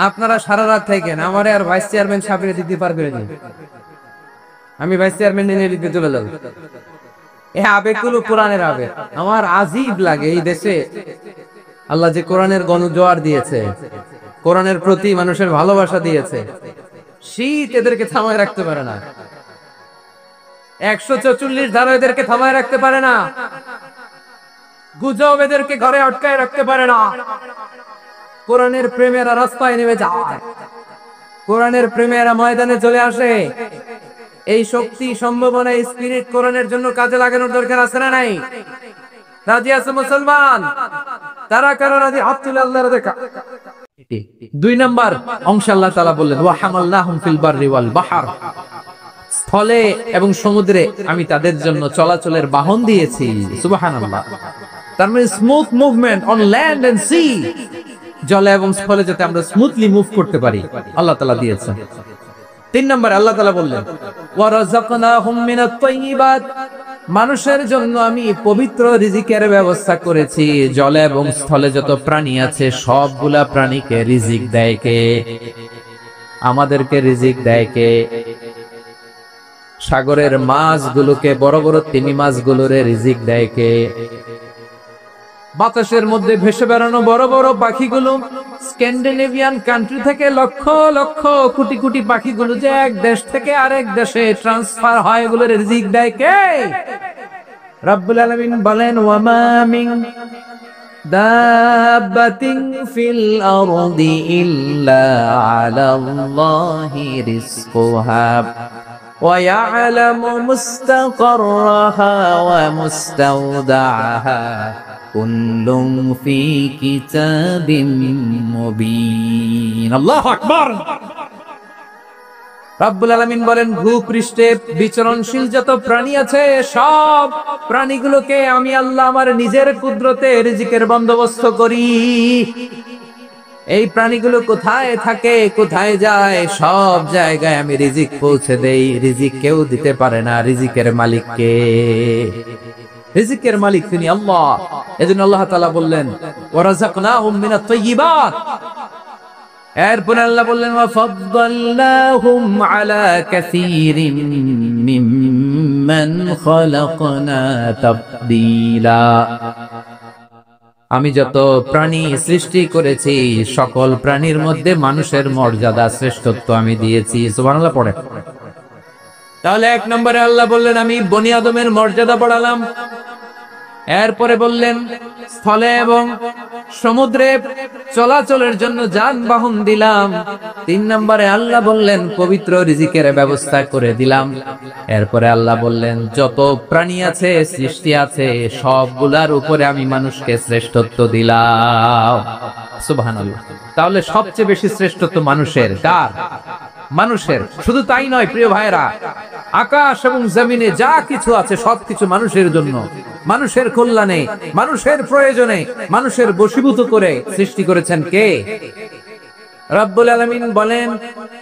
আপনারা সারা রাত থাকেন, আমারে আর ভাইস চেয়ারম্যান সাহেবের দিতে পার করে দিন, আমি ভাইস চেয়ারম্যান নিয়ে দিতে চলে যাবো। এই আবেগগুলো কোরআনের আবেগ। আমার আজীব লাগে এই দেশে আল্লাহ যে কোরআনের গণজোয়ার দিয়েছে, কোরআনের প্রতি মানুষের ভালোবাসা দিয়েছে, শীত এদেরকে থামায় রাখতে পারে না, 144 ধারা এদেরকে থামায় রাখতে পারে না, গুজব এদেরকে ঘরে আটকায় রাখতে পারে না। কোরআনের প্রেমেরা রাস্তায় নেমে যায়, কোরআনের প্রেমেরা ময়দানে চলে আসে। এই শক্তি, সম্ভাবনা, স্পিরিট কোরআনের জন্য কাজে লাগানোর দরকার আছে না নাই? রাজি আছে মুসলমান? তারা কারো রাজি? হাত তুলে আল্লাহর দেখা। 2 নাম্বার অংশ আল্লাহ তাআলা বললেন ওয়া হামালনাহুম ফিল বাররি ওয়াল বাহর, স্থলে এবং সমুদ্রে আমি তাদের জন্য চলাচলের বাহন দিয়েছি। সুবহানাল্লাহ। তার মানে smooth movement on land and sea, জলে এবং স্থলে যাতে আমরা স্মুথলি মুভ করতে পারি আল্লাহ তাআলা দিয়েছেন। 3 নম্বরে আল্লাহ তাআলা বললেন ওয়া রাযাকনাহুম মিনাত তাইয়্যিবাত, মানুষের জন্য আমি পবিত্র রিজিকের ব্যবস্থা করেছি। জলে এবং স্থলে যত প্রাণী আছে সবগুলা প্রাণীকে রিজিক দেয় কে? আমাদেরকে রিজিক দেয় কে? সাগরের মাছগুলোকে, বড় বড় তিমি মাছগুলোরে রিজিক দেয় কে? বাতাসের মধ্যে ভেসে বেড়ানো বড় বড় পাখিগুলো, স্ক্যান্ডিনেভিয়ান কান্ট্রি থেকে লক্ষ লক্ষ কোটি কোটি পাখিগুলো যে এক দেশ থেকে আরেক দেশে ট্রান্সফার হয়, এগুলোর রিজিক দেয় কে? রব্বুল আলামিন বলেন ওয়া মা মিন দাব্বাতিন ফিল আরদি ইল্লা আলাল্লাহি রিজকুহা ওয়া ইয়ালামু মুস্তাকাররাহা ওয়া মুস্তাওদাআহা কুল্লুম ফি কিতাবিম মুবিন। আল্লাহু আকবার। রব্বুল আলামিন বলেন ভূপৃষ্ঠে বিচরণশীল যত প্রাণী আছে সব প্রাণীগুলোকে আমি আল্লাহ আমার নিজের কুদরতে রিজিকের বন্দোবস্ত করি। এই প্রাণীগুলো কোথায় থাকে, কোথায় যায়, সব জায়গায় আমি রিজিক পৌঁছে দেই। রিজিক কেউ দিতে পারে না, রিজিকের মালিক কে? রিজিকের মালিক তিনি আল্লাহ। এজন্য আল্লাহ তাআলা বললেন ওয়া রাযাকনাহুম মিনাত তাইয়্যিবাত। এরপর আল্লাহ বললেন ওয়া ফাদ্দালনাহুম আলা কাসীরিম মিম্মান খালাকনা তাফদীলা। আমি যত প্রাণী সৃষ্টি করেছি সকল প্রাণীর মধ্যে মানুষের মর্যাদা, শ্রেষ্ঠত্ব আমি দিয়েছি। সুবহানাল্লাহ পড়ে। তাহলে 1 নম্বরে আল্লাহ বললেন আমি বনি আদমের মর্যাদা বাড়ালাম। এরপরে বললেন স্থলে এবং সমুদ্রে চলাচলের জন্য যানবাহন দিলাম। 3 নম্বরে আল্লাহ বললেন পবিত্র রিজিকের ব্যবস্থা করে দিলাম। এরপরে আল্লাহ বললেন যত প্রাণী আছে, সৃষ্টি আছে, সবগুলার উপরে আমি মানুষকে শ্রেষ্ঠত্ব দিলাম। সুবহানাল্লাহ। তাহলে সবচেয়ে বেশি শ্রেষ্ঠত্ব মানুষের। কার? মানুষের। শুধু তাই নয় প্রিয় ভাইরা, আকাশ এবং জমিনে যা কিছু আছে সবকিছু মানুষের জন্য, মানুষের কল্যাণে, মানুষের প্রয়োজনে, মানুষের বশীভূত করে সৃষ্টি করেছেন কে? রব্বুল আলামিন বলেন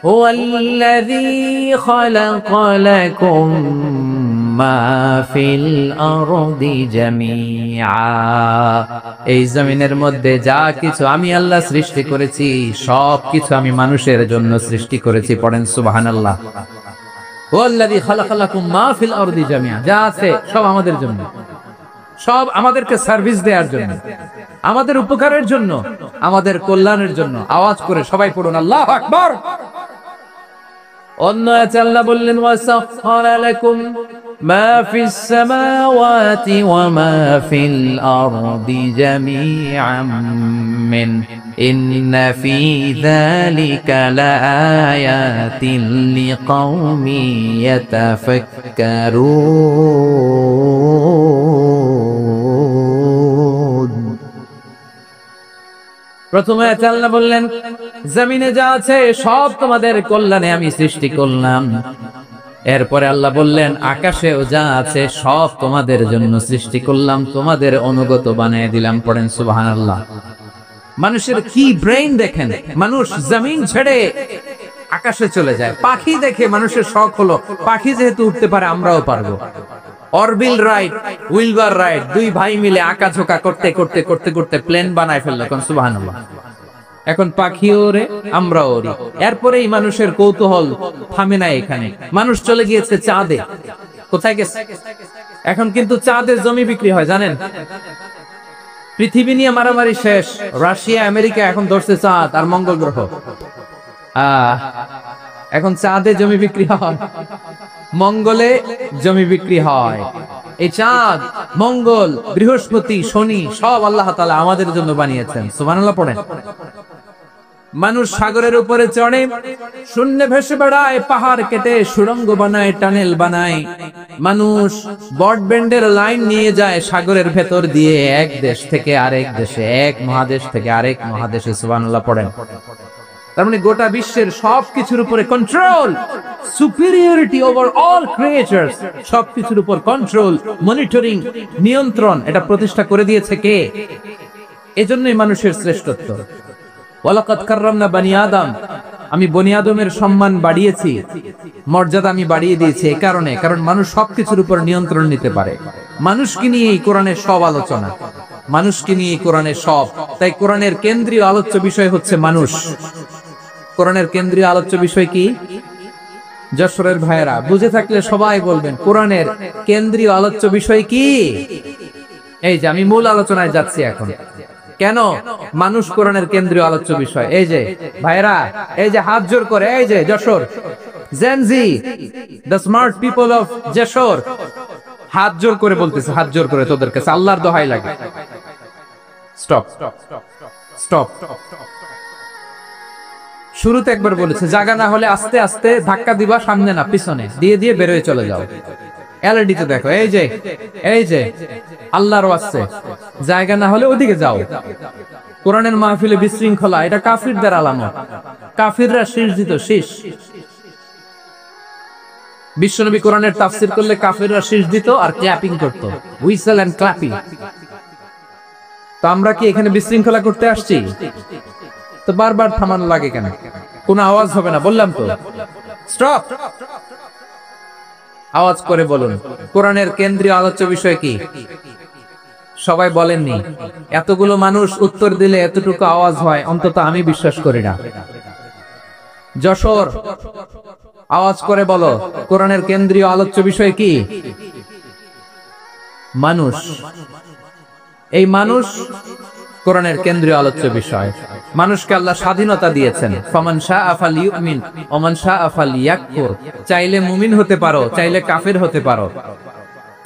হুয়াল্লাযী খালাকা লাকুম মা ফিল আরদি জামিআ। এই জমিনের মধ্যে যা কিছু আমি আল্লাহ সৃষ্টি করেছি সব কিছু আমি মানুষের জন্য সৃষ্টি করেছি। পড়েন সুবহানাল্লাহ। হুয়াল্লাযী খালাকা লাকুম মা ফিল আরদি জামিআ, যা আছে সব আমাদের জন্য, সব আমাদেরকে সার্ভিস দেওয়ার জন্য, আমাদের উপকারের জন্য, আমাদের কল্যাণের জন্য। আওয়াজ করে সবাই পড়ুন আল্লাহু আকবার। অন্য আয়াতে আল্লাহ বললেন ওয়াসাখখারা লাকুম মা ফিস সামাওয়াতি ওয়া মা ফিল আরদি জামিআম মিন ইন্না ফি যালিকা লাআয়াতিন লিকাউমিন ইয়াতাফাক্কারুন। প্রথমে আল্লাহ বললেন জমিনে যা আছে সব তোমাদের কল্যাণে আমি সৃষ্টি করলাম। এরপরে আল্লাহ বললেন আকাশেও যা আছে সব তোমাদের জন্য সৃষ্টি করলাম, তোমাদের অনুগত বানিয়ে দিলাম। পড়েন সুবহানাল্লাহ। মানুষের কি ব্রেইন দেখেন, মানুষ জমিন ছেড়ে আকাশে চলে যায়। পাখি দেখে মানুষের শখ হলো পাখি যেহেতু উঠতে পারে আমরাও পারবো। অরবিল রাইট, উইলবার রাইট, 2 ভাই মিলে আঁকাঝোঁকা করতে করতে করতে করতে প্লেন বানায় ফেললো। কোন সুবহানাল্লাহ। এখন পাখি ওরে, আমরা ওরি। এরপরেই মানুষের কৌতূহল থামে না এখানে। মানুষ চলে গিয়েছে চাঁদে। কোথায় গেছে? এখন কিন্তু চাঁদে জমি বিক্রি হয় জানেন। পৃথিবী নিয়ে মারামারি শেষ। রাশিয়া আমেরিকা এখন ধরছে চাঁদ আর মঙ্গল গ্রহ। এখন চাঁদে জমি বিক্রি হয়, মঙ্গলে জমি বিক্রি হয়। এই চাঁদ, মঙ্গল, বৃহস্পতি, শনি সব আল্লাহ তাআলা আমাদের জন্য বানিয়েছেন। সুবহানাল্লাহ পড়েন। মানুষ সাগরের উপরে চড়ে, শূন্যে ভেসে বেড়ায়, পাহাড় কেটে সুড়ঙ্গ বানায়, টানেল বানায়। মানুষ ব্রডব্যান্ডের লাইন নিয়ে যায় সাগরের ভেতর দিয়ে, এক দেশ থেকে আরেক দেশে, এক মহাদেশ থেকে আরেক মহাদেশে। সুবহানাল্লাহ পড়েন। তার মানে গোটা বিশ্বের সবকিছুর উপরে control, superiority over all creatures, সবকিছুর উপর কন্ট্রোল, মনিটরিং, নিয়ন্ত্রণ, এটা প্রতিষ্ঠা করে দিয়েছে কে? এজন্যই মানুষের শ্রেষ্ঠত্ব। ওয়ালাকাদ কাররামনা বানি আদম, আমি বনি আদমের সম্মান বাড়িয়েছি, মর্যাদা আমি বাড়িয়ে দিয়েছি এই কারণে, কারণ মানুষ সবকিছুর উপর নিয়ন্ত্রণ নিতে পারে। মানুষকে নিয়ে এই কোরআনের সব আলোচনা, মানুষকে নিয়ে কোরআনের সব। তাই কোরআনের কেন্দ্রীয় আলোচ্য বিষয় হচ্ছে মানুষ। কোরআনের কেন্দ্রীয় আলোচ্য বিষয় কি? যশোরের ভাইয়েরা বুঝে থাকলে সবাই বলবেন কোরআনের কেন্দ্রীয় আলোচ্য বিষয় কি? এই যে আমি মূল আলোচনায় যাচ্ছি এখন। কেন মানুষ কোরআনের কেন্দ্রীয় আলোচ্য বিষয়? এই যে ভাইয়েরা, এই যে হাত জোর করে, এই যে Jessore Gen Z, the smart people of Jessore, হাত জোর করে বলতেছে, হাত জোর করে তোদের কাছে আল্লাহর দোহাই লাগে, স্টপ স্টপ। শুরুতে একবার বলেছে জায়গা না হলে আস্তে আস্তে ধাক্কা দিবা, সামনে না পিছনে, দিয়ে দিয়ে বেরোয় চলে যাও। এলইডি তে দেখো, এই যে এই যে আল্লাহর ওয়াস্তে জায়গা না হলে ওদিকে যাও। কোরআনের মাহফিলে বিশৃঙ্খলা, এটা কাফিরদের আলামত। কাফিররা শীষ দিত, শীষ। বিশ্বনবী কোরআনের তাফসীর করলে কাফিররা শীষ দিত আর ক্ল্যাপিং করত, হুইসেল এন্ড ক্ল্যাপিং। তো আমরা কি এখানে বিশৃঙ্খলা করতে আসছি? তো বারবার থামানো লাগে কেন? কোনো আওয়াজ হবে না, বললাম তো, স্টপ। আওয়াজ করে বলুন কোরআনের কেন্দ্রীয় আলোচ্য বিষয় কি? সবাই বলেননি। এতগুলো মানুষ উত্তর দিলে এতটুকু আওয়াজ হয়, অন্তত আমি বিশ্বাস করি না। যশোর আওয়াজ করে বলো কোরআনের কেন্দ্রীয় আলোচ্য বিষয় কি? মানুষ। এই মানুষ কোরআনের কেন্দ্রীয় আলোচ্য বিষয়। মানুষকে আল্লাহ স্বাধীনতা দিয়েছেন। ফামান শাআ ফালইউমিন ওয়া মান শাআ ফালইয়াকফুর। চাইলে মুমিন হতে পারো, চাইলে কাফির হতে পারো,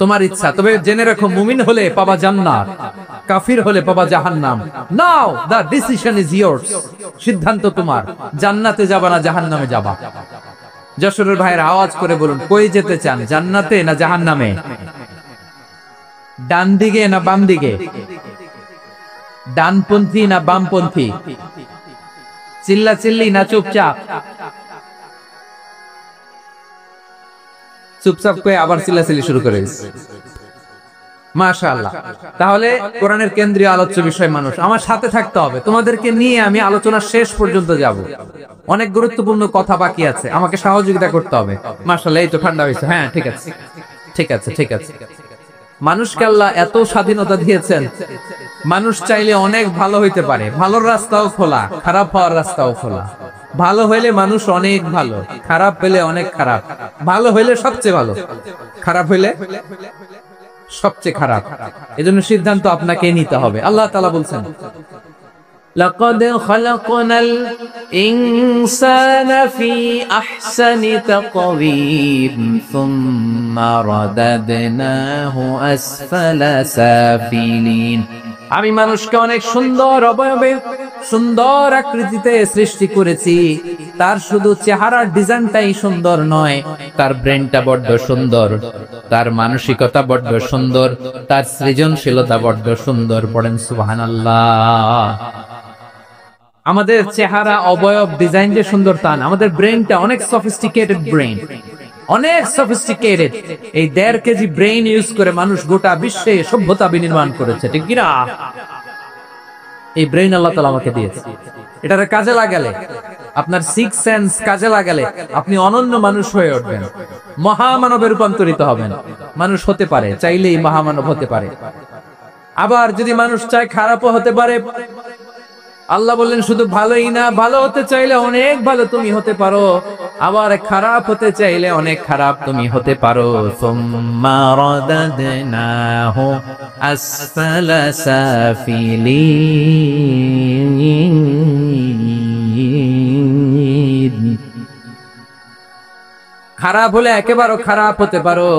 তোমার ইচ্ছা। তবে জেনে রাখো, মুমিন হলে পাবা জান্নাত, কাফির হলে পাবা জাহান্নাম। নাও দা ডিসিশন ইজ ইয়ার্স। সিদ্ধান্ত তোমার, জান্নাতে যাবা না জাহান্নামে যাবা। যশোরের ভাইয়ের আওয়াজ করে বলুন কই যেতে চান, জান্নাতে না জাহান্নামে? ডান দিকে না বাম দিকে? ডানপন্থী না বামপন্থী? চিল্লা চিল্লি না চুপচাপ? চুপচাপ করে আবার চিল্লাচিল্লি শুরু করে দিয়েছে। মাশাআল্লাহ। তাহলে কোরআনের কেন্দ্রীয় আলোচ্য বিষয় মানুষ। আমার সাথে থাকতে হবে, তোমাদেরকে নিয়ে আমি আলোচনা শেষ পর্যন্ত যাব। অনেক গুরুত্বপূর্ণ কথা বাকি আছে, আমাকে সহযোগিতা করতে হবে। মাশাআল্লাহ, এই তো ঠান্ডা হয়েছে। হ্যাঁ ঠিক আছে, ঠিক আছে, ঠিক আছে। মানুষকে আল্লাহ এত স্বাধীনতা দিয়েছেন, মানুষ চাইলে অনেক ভালো হইতে পারে। ভালোর রাস্তাও খোলা, খারাপ হওয়ার রাস্তাও খোলা। ভালো হইলে মানুষ অনেক ভালো, খারাপ হইলে অনেক খারাপ। ভালো হইলে সবচেয়ে ভালো, খারাপ হইলে সবচেয়ে খারাপ। এজন্য সিদ্ধান্ত আপনাকে নিতে হবে। আল্লাহ তাআলা বলছেন লাকাদ খালাকনাল ইনসানা ফি আহসানি তাকওয়িম সুম্মা রাদাদনাহু আসফালা সাফিলিন। আমি মানুষকে অনেক সুন্দর অবয়বে, সুন্দর আকৃতিতে সৃষ্টি করেছি। তার শুধু চেহারার ডিজাইনটাই সুন্দর নয়, তার ব্রেনটা বড্ড সুন্দর, তার মানসিকতা বড্ড সুন্দর, তার সৃজনশীলতা বড্ড সুন্দর। পড়েন সুবহানাল্লাহ। আমাদের চেহারা, অবয়ব, ডিজাইন যে সুন্দর তা না, আমাদের ব্রেনটা অনেক সফিস্টিকেটেড ব্রেন, অনেক সফিস্টিকেটেড। এই 1.5 কেজি ব্রেন ইউজ করে মানুষ গোটা বিশ্বে সভ্যতা বিনির্মাণ করেছে, ঠিক কিনা? এই ব্রেন আল্লাহ তাআলা আমাকে দিয়েছে। এটারে কাজে লাগালে, আপনার সিক্স সেন্স কাজে লাগালে আপনি অনন্য মানুষ হয়ে উঠবেন, মহামানবে রূপান্তরিত হবেন। মানুষ হতে পারে, চাইলেই মহামানব হতে পারে। আবার যদি মানুষ চায় খারাপও হতে পারে। আল্লাহ বললেন শুধু ভালোই না, ভালো হতে চাইলে অনেক ভালো তুমি হতে পারো, আবার খারাপ হতে চাইলে অনেক খারাপ তুমি হতে পারো। সুম্মা রাদাদনাহু আসফালা সাফিলিন। খারাপ হলে একেবারে খারাপ হতে পারো,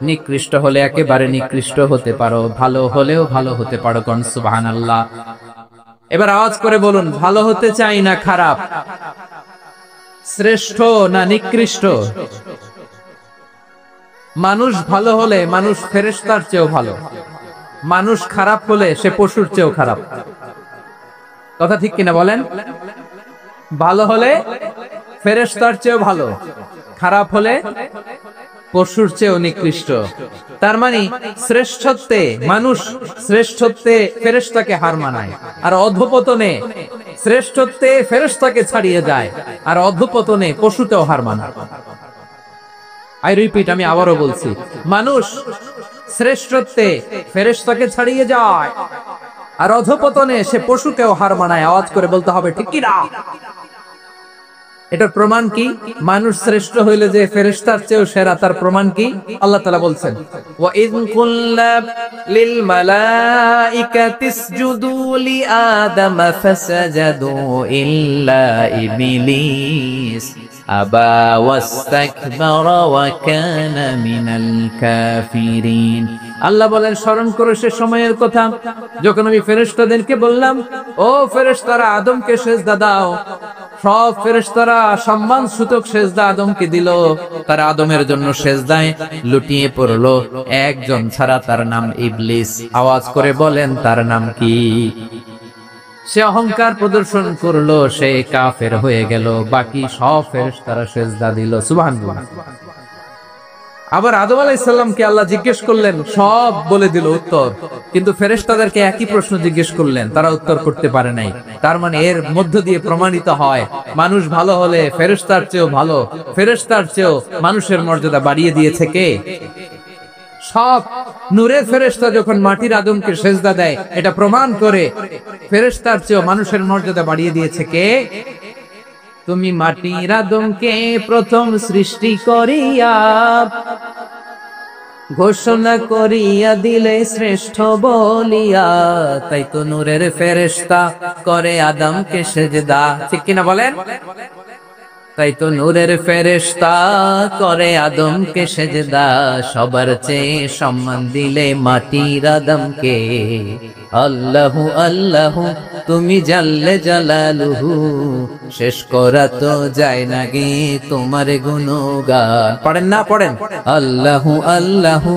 নিকৃষ্ট হলে একেবারে নিকৃষ্ট হতে পারো, ভালো হলেও ভালো হতে পারো। কোন সুবহানাল্লাহ। এবার আওয়াজ করে বলুন, ভালো হতে চাই না খারাপ, শ্রেষ্ঠ না নিকৃষ্ট? মানুষ ভালো হলে মানুষ ফেরেশতার চেয়েও ভালো, মানুষ খারাপ হলে সে পশুর চেয়েও খারাপ। কথা ঠিক কিনা বলেন? ভালো হলে ফেরেশতার চেয়েও ভালো, খারাপ হলে পশুর চেয়েও নিকৃষ্ট। তার মানে শ্রেষ্ঠত্বে মানুষ, শ্রেষ্ঠত্বে ফেরেশতাকে হার মানায়, আর অধঃপতনে শ্রেষ্ঠত্বে ফেরেশতাকে ছাড়িয়ে যায়, আর অধঃপতনে পশুতেও হার মানায়। আই রিপিট, আমি আবারও বলছি, মানুষ শ্রেষ্ঠত্বে ফেরেশতাকে ছাড়িয়ে যায়, আর অধঃপতনে সে পশুকেও হার মানায়। আওয়াজ করে বলতে হবে ঠিক কি না? এটার প্রমাণ কি? মানুষ শ্রেষ্ঠ হইলে যে ফেরেশতার চেয়েও সেরা, তার প্রমাণ কি? আল্লাহ তাআলা বলছেন, ওয়া ইয কুল্লা লিল মালাইকাতি ইসজুদু লি আদম ফাসাজাদু ইল্লা ইবলিস আবা ওয়াস্তাকবারা ওয়া কানা মিনাল কাফিরিন। আল্লাহ বলেন, স্মরণ করো সে সময়ের কথা যখন আমি ফেরেশতাদেরকে বললাম, ও ফেরেশতারা আদমকে সিজদা দাও। সব ফেরেশতারা সম্মান সূচক সিজদা আদমকে দিল, তারা আদমের জন্য সিজদায় লুটিয়ে পড়লো, একজন ছাড়া, তার নাম ইবলিস। আওয়াজ করে বলেন তার নাম কি? সে অহংকার প্রদর্শন করলো, সে কাফের হয়ে গেল, বাকি সব ফেরেশতারা সিজদা দিল। সুবহানাল্লাহ। আবার আদম আলাইহিস সালামকে আল্লাহ জিজ্ঞেস করলেন, সব বলে দিল উত্তর, কিন্তু ফেরেশতাদেরকে একই প্রশ্ন জিজ্ঞেস করলেন, তারা উত্তর করতে পারে নাই। তার মানে এর মধ্য দিয়ে প্রমাণিত হয়, মানুষ ভালো হলে ফেরেশতার চেয়েও ভালো, ফেরেশতার চেয়েও মানুষের মর্যাদা বাড়িয়ে দিয়েছে কে? সব নূরের ফেরেশতা যখন মাটির আদমকে সিজদা দেয়, এটা প্রমাণ করে ফেরেশতার চেয়েও মানুষের মর্যাদা বাড়িয়ে দিয়েছে কে? তুমি মাটির আদমকে প্রথম সৃষ্টি করিয়া ঘোষণা করিয়া দিলে শ্রেষ্ঠ বলিয়া, তাই তো নূরের ফেরেশতা করে আদমকে সিজদা। ঠিক কিনা বলেন? তাই তো নূরের ফেরেশতা করে আদমকে সিজদা, সবার চেয়ে সম্মান দিলে মাটির আদমকে। আল্লাহু আল্লাহু তুমি জাল্লে জালালুহু, শেষ করা তো যায় না গে তোমার গুণগান। পড়েন না? পড়েন। আল্লাহু আল্লাহু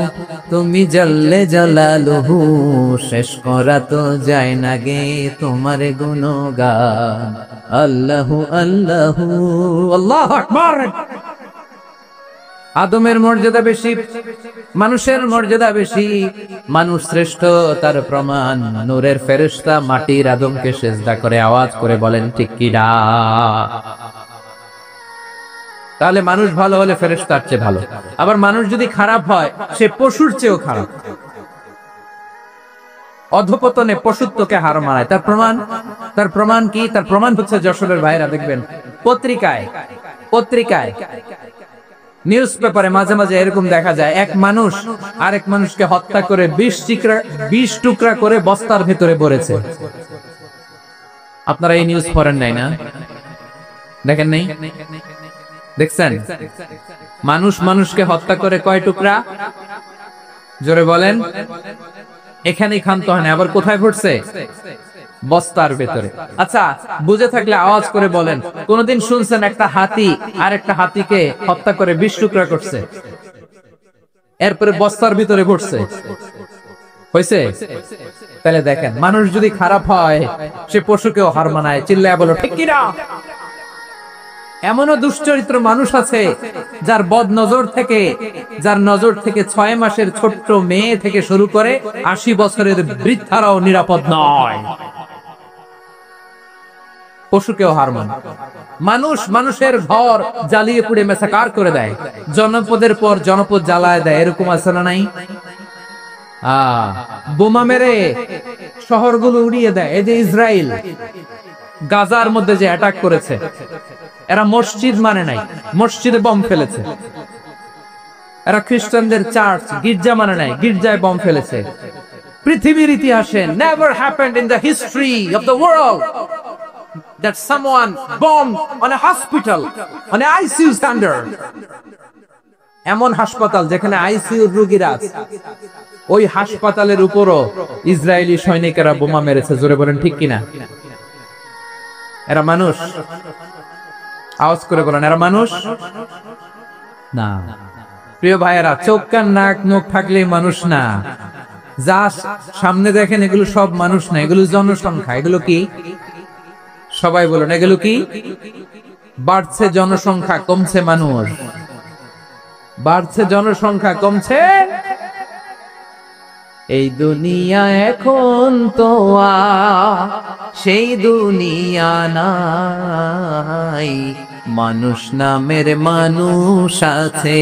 তুমি জাল্লে জালালুহু, শেষ করা তো যায় না গে তোমার গুণগান। আল্লাহু আল্লাহু। আল্লাহু আকবার। আদমের মর্যাদা বেশি, মানুষের মর্যাদা বেশি, মানুষ শ্রেষ্ঠ, তার প্রমাণ নূরের ফেরেশতা মাটির আদমকে সিজদা করে। আওয়াজ করে বলেন ঠিক কি না? তাহলে মানুষ ভালো হলে ফেরেশতার চেয়ে ভালো, আবার মানুষ যদি খারাপ হয় সে পশুর চেয়েও খারাপ, অধঃপতনে পশুত্বকে হার মানায়। তার প্রমাণ, তার প্রমাণ কি? তার প্রমাণ হচ্ছে যশোরের ভাইরা দেখবেন পত্রিকায় নিউজ পেপারে মাঝে মাঝে এরকম দেখা যায়, এক মানুষ আরেক মানুষকে হত্যা করে 20 টুকরা করে বস্তার ভেতরে ভরেছে। আপনারা এই নিউজ পড়েন নাই না? দেখেন নাই? দেখছেন? মানুষ মানুষকে হত্যা করে কয় টুকরা? জোরে বলেন। এখানেই ক্ষান্ত হয় না, আবার কোথায় ভরছে? বস্তার ভেতরে। আচ্ছা, বুঝে থাকলে আওয়াজ করে বলেন, কোনদিন শুনছেন একটা হাতি আর একটা হাতিকে হত্যা করে 20 টুকরা করছে, এরপরে বস্তার ভিতরে ভরছে? হয়েছে? তাহলে দেখেন, মানুষ যদি খারাপ হয় সে পশুকেও হার মানায়। চিল্লায়া বলো ঠিক কি না? এমনও দুশ্চরিত্র মানুষ আছে যার যার নজর থেকে 6 মাসের ছোট্ট মেয়ে থেকে শুরু করে 80 বছরের বৃদ্ধারাও নিরাপদ নয়। পশুকেও হার মানায়। মানুষ মানুষের ঘর জ্বালিয়ে পুড়ে মেসাকার করে দেয়, জনপদের পর জনপদ জ্বালায় দেয়। এরকম আছে না নাই? বোমা মেরে শহরগুলো উড়িয়ে দেয়। এই যে ইসরায়েল, গাজার মধ্যে যে অ্যাটাক করেছে, এরা মসজিদ মানে নাই, মসজিদে বম ফেলেছে। এরা খ্রিস্টানদের চার্চ গির্জা মানে নাই, গির্জায় বম ফেলেছে। পৃথিবীর ইতিহাসে never happened in the history of the world that someone bombed on a hospital, on a ICU standard. এমন হাসপাতাল যেখানে আইসিইউ রোগীরা আছে, ওই হাসপাতালের উপরও ইসরায়েলি সৈনিকেরা বোমা মেরেছে। জোরে বলেন ঠিক কিনা? এরা মানুষ? আওয়াজ করে বলেন, এরা মানুষ না। প্রিয় ভাইয়েরা, চোখ কান নাক মুখ থাকলেই মানুষ না। যা সামনে দেখেন এগুলো সব মানুষ না, এগুলো জনসংখ্যা। এগুলো কি? সবাই বলুন, এগুলো কি? বাড়ছে জনসংখ্যা, কমছে মানুষ। বাড়ছে জনসংখ্যা, কমছে। এই দুনিয়া এখন তো সেই দুনিয়া নাই, মানুষ নামের মানুষ আছে,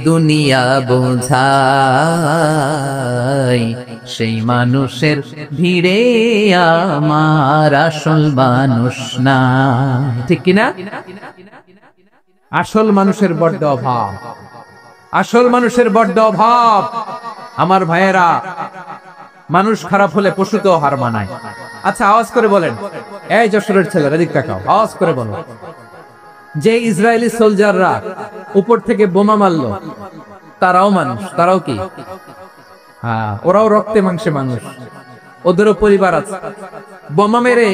দুনিয়া বোঝাই, সেই মানুষের ভিড়ে আমার আসল মানুষ না। ঠিক কিনা? আসল মানুষের বড্ড অভাব, আসল মানুষের বড্ড অভাব। আমার ভাইয়েরা, মানুষ খারাপ হলে পশুকেও হার মানায়। আচ্ছা, আওয়াজ করে বলেন, এই যশোরের ছেলেরা দিক তাকাও, আওয়াজ করে বলো, যে ইসরায়েলি সোলজাররা উপর থেকে বোমা মারলো, তারাও মানুষ? তারাও কি? হ্যাঁ, ওরাও রক্তে মাংসে মানুষ, ওদেরও পরিবার আছে। বোমা মেরে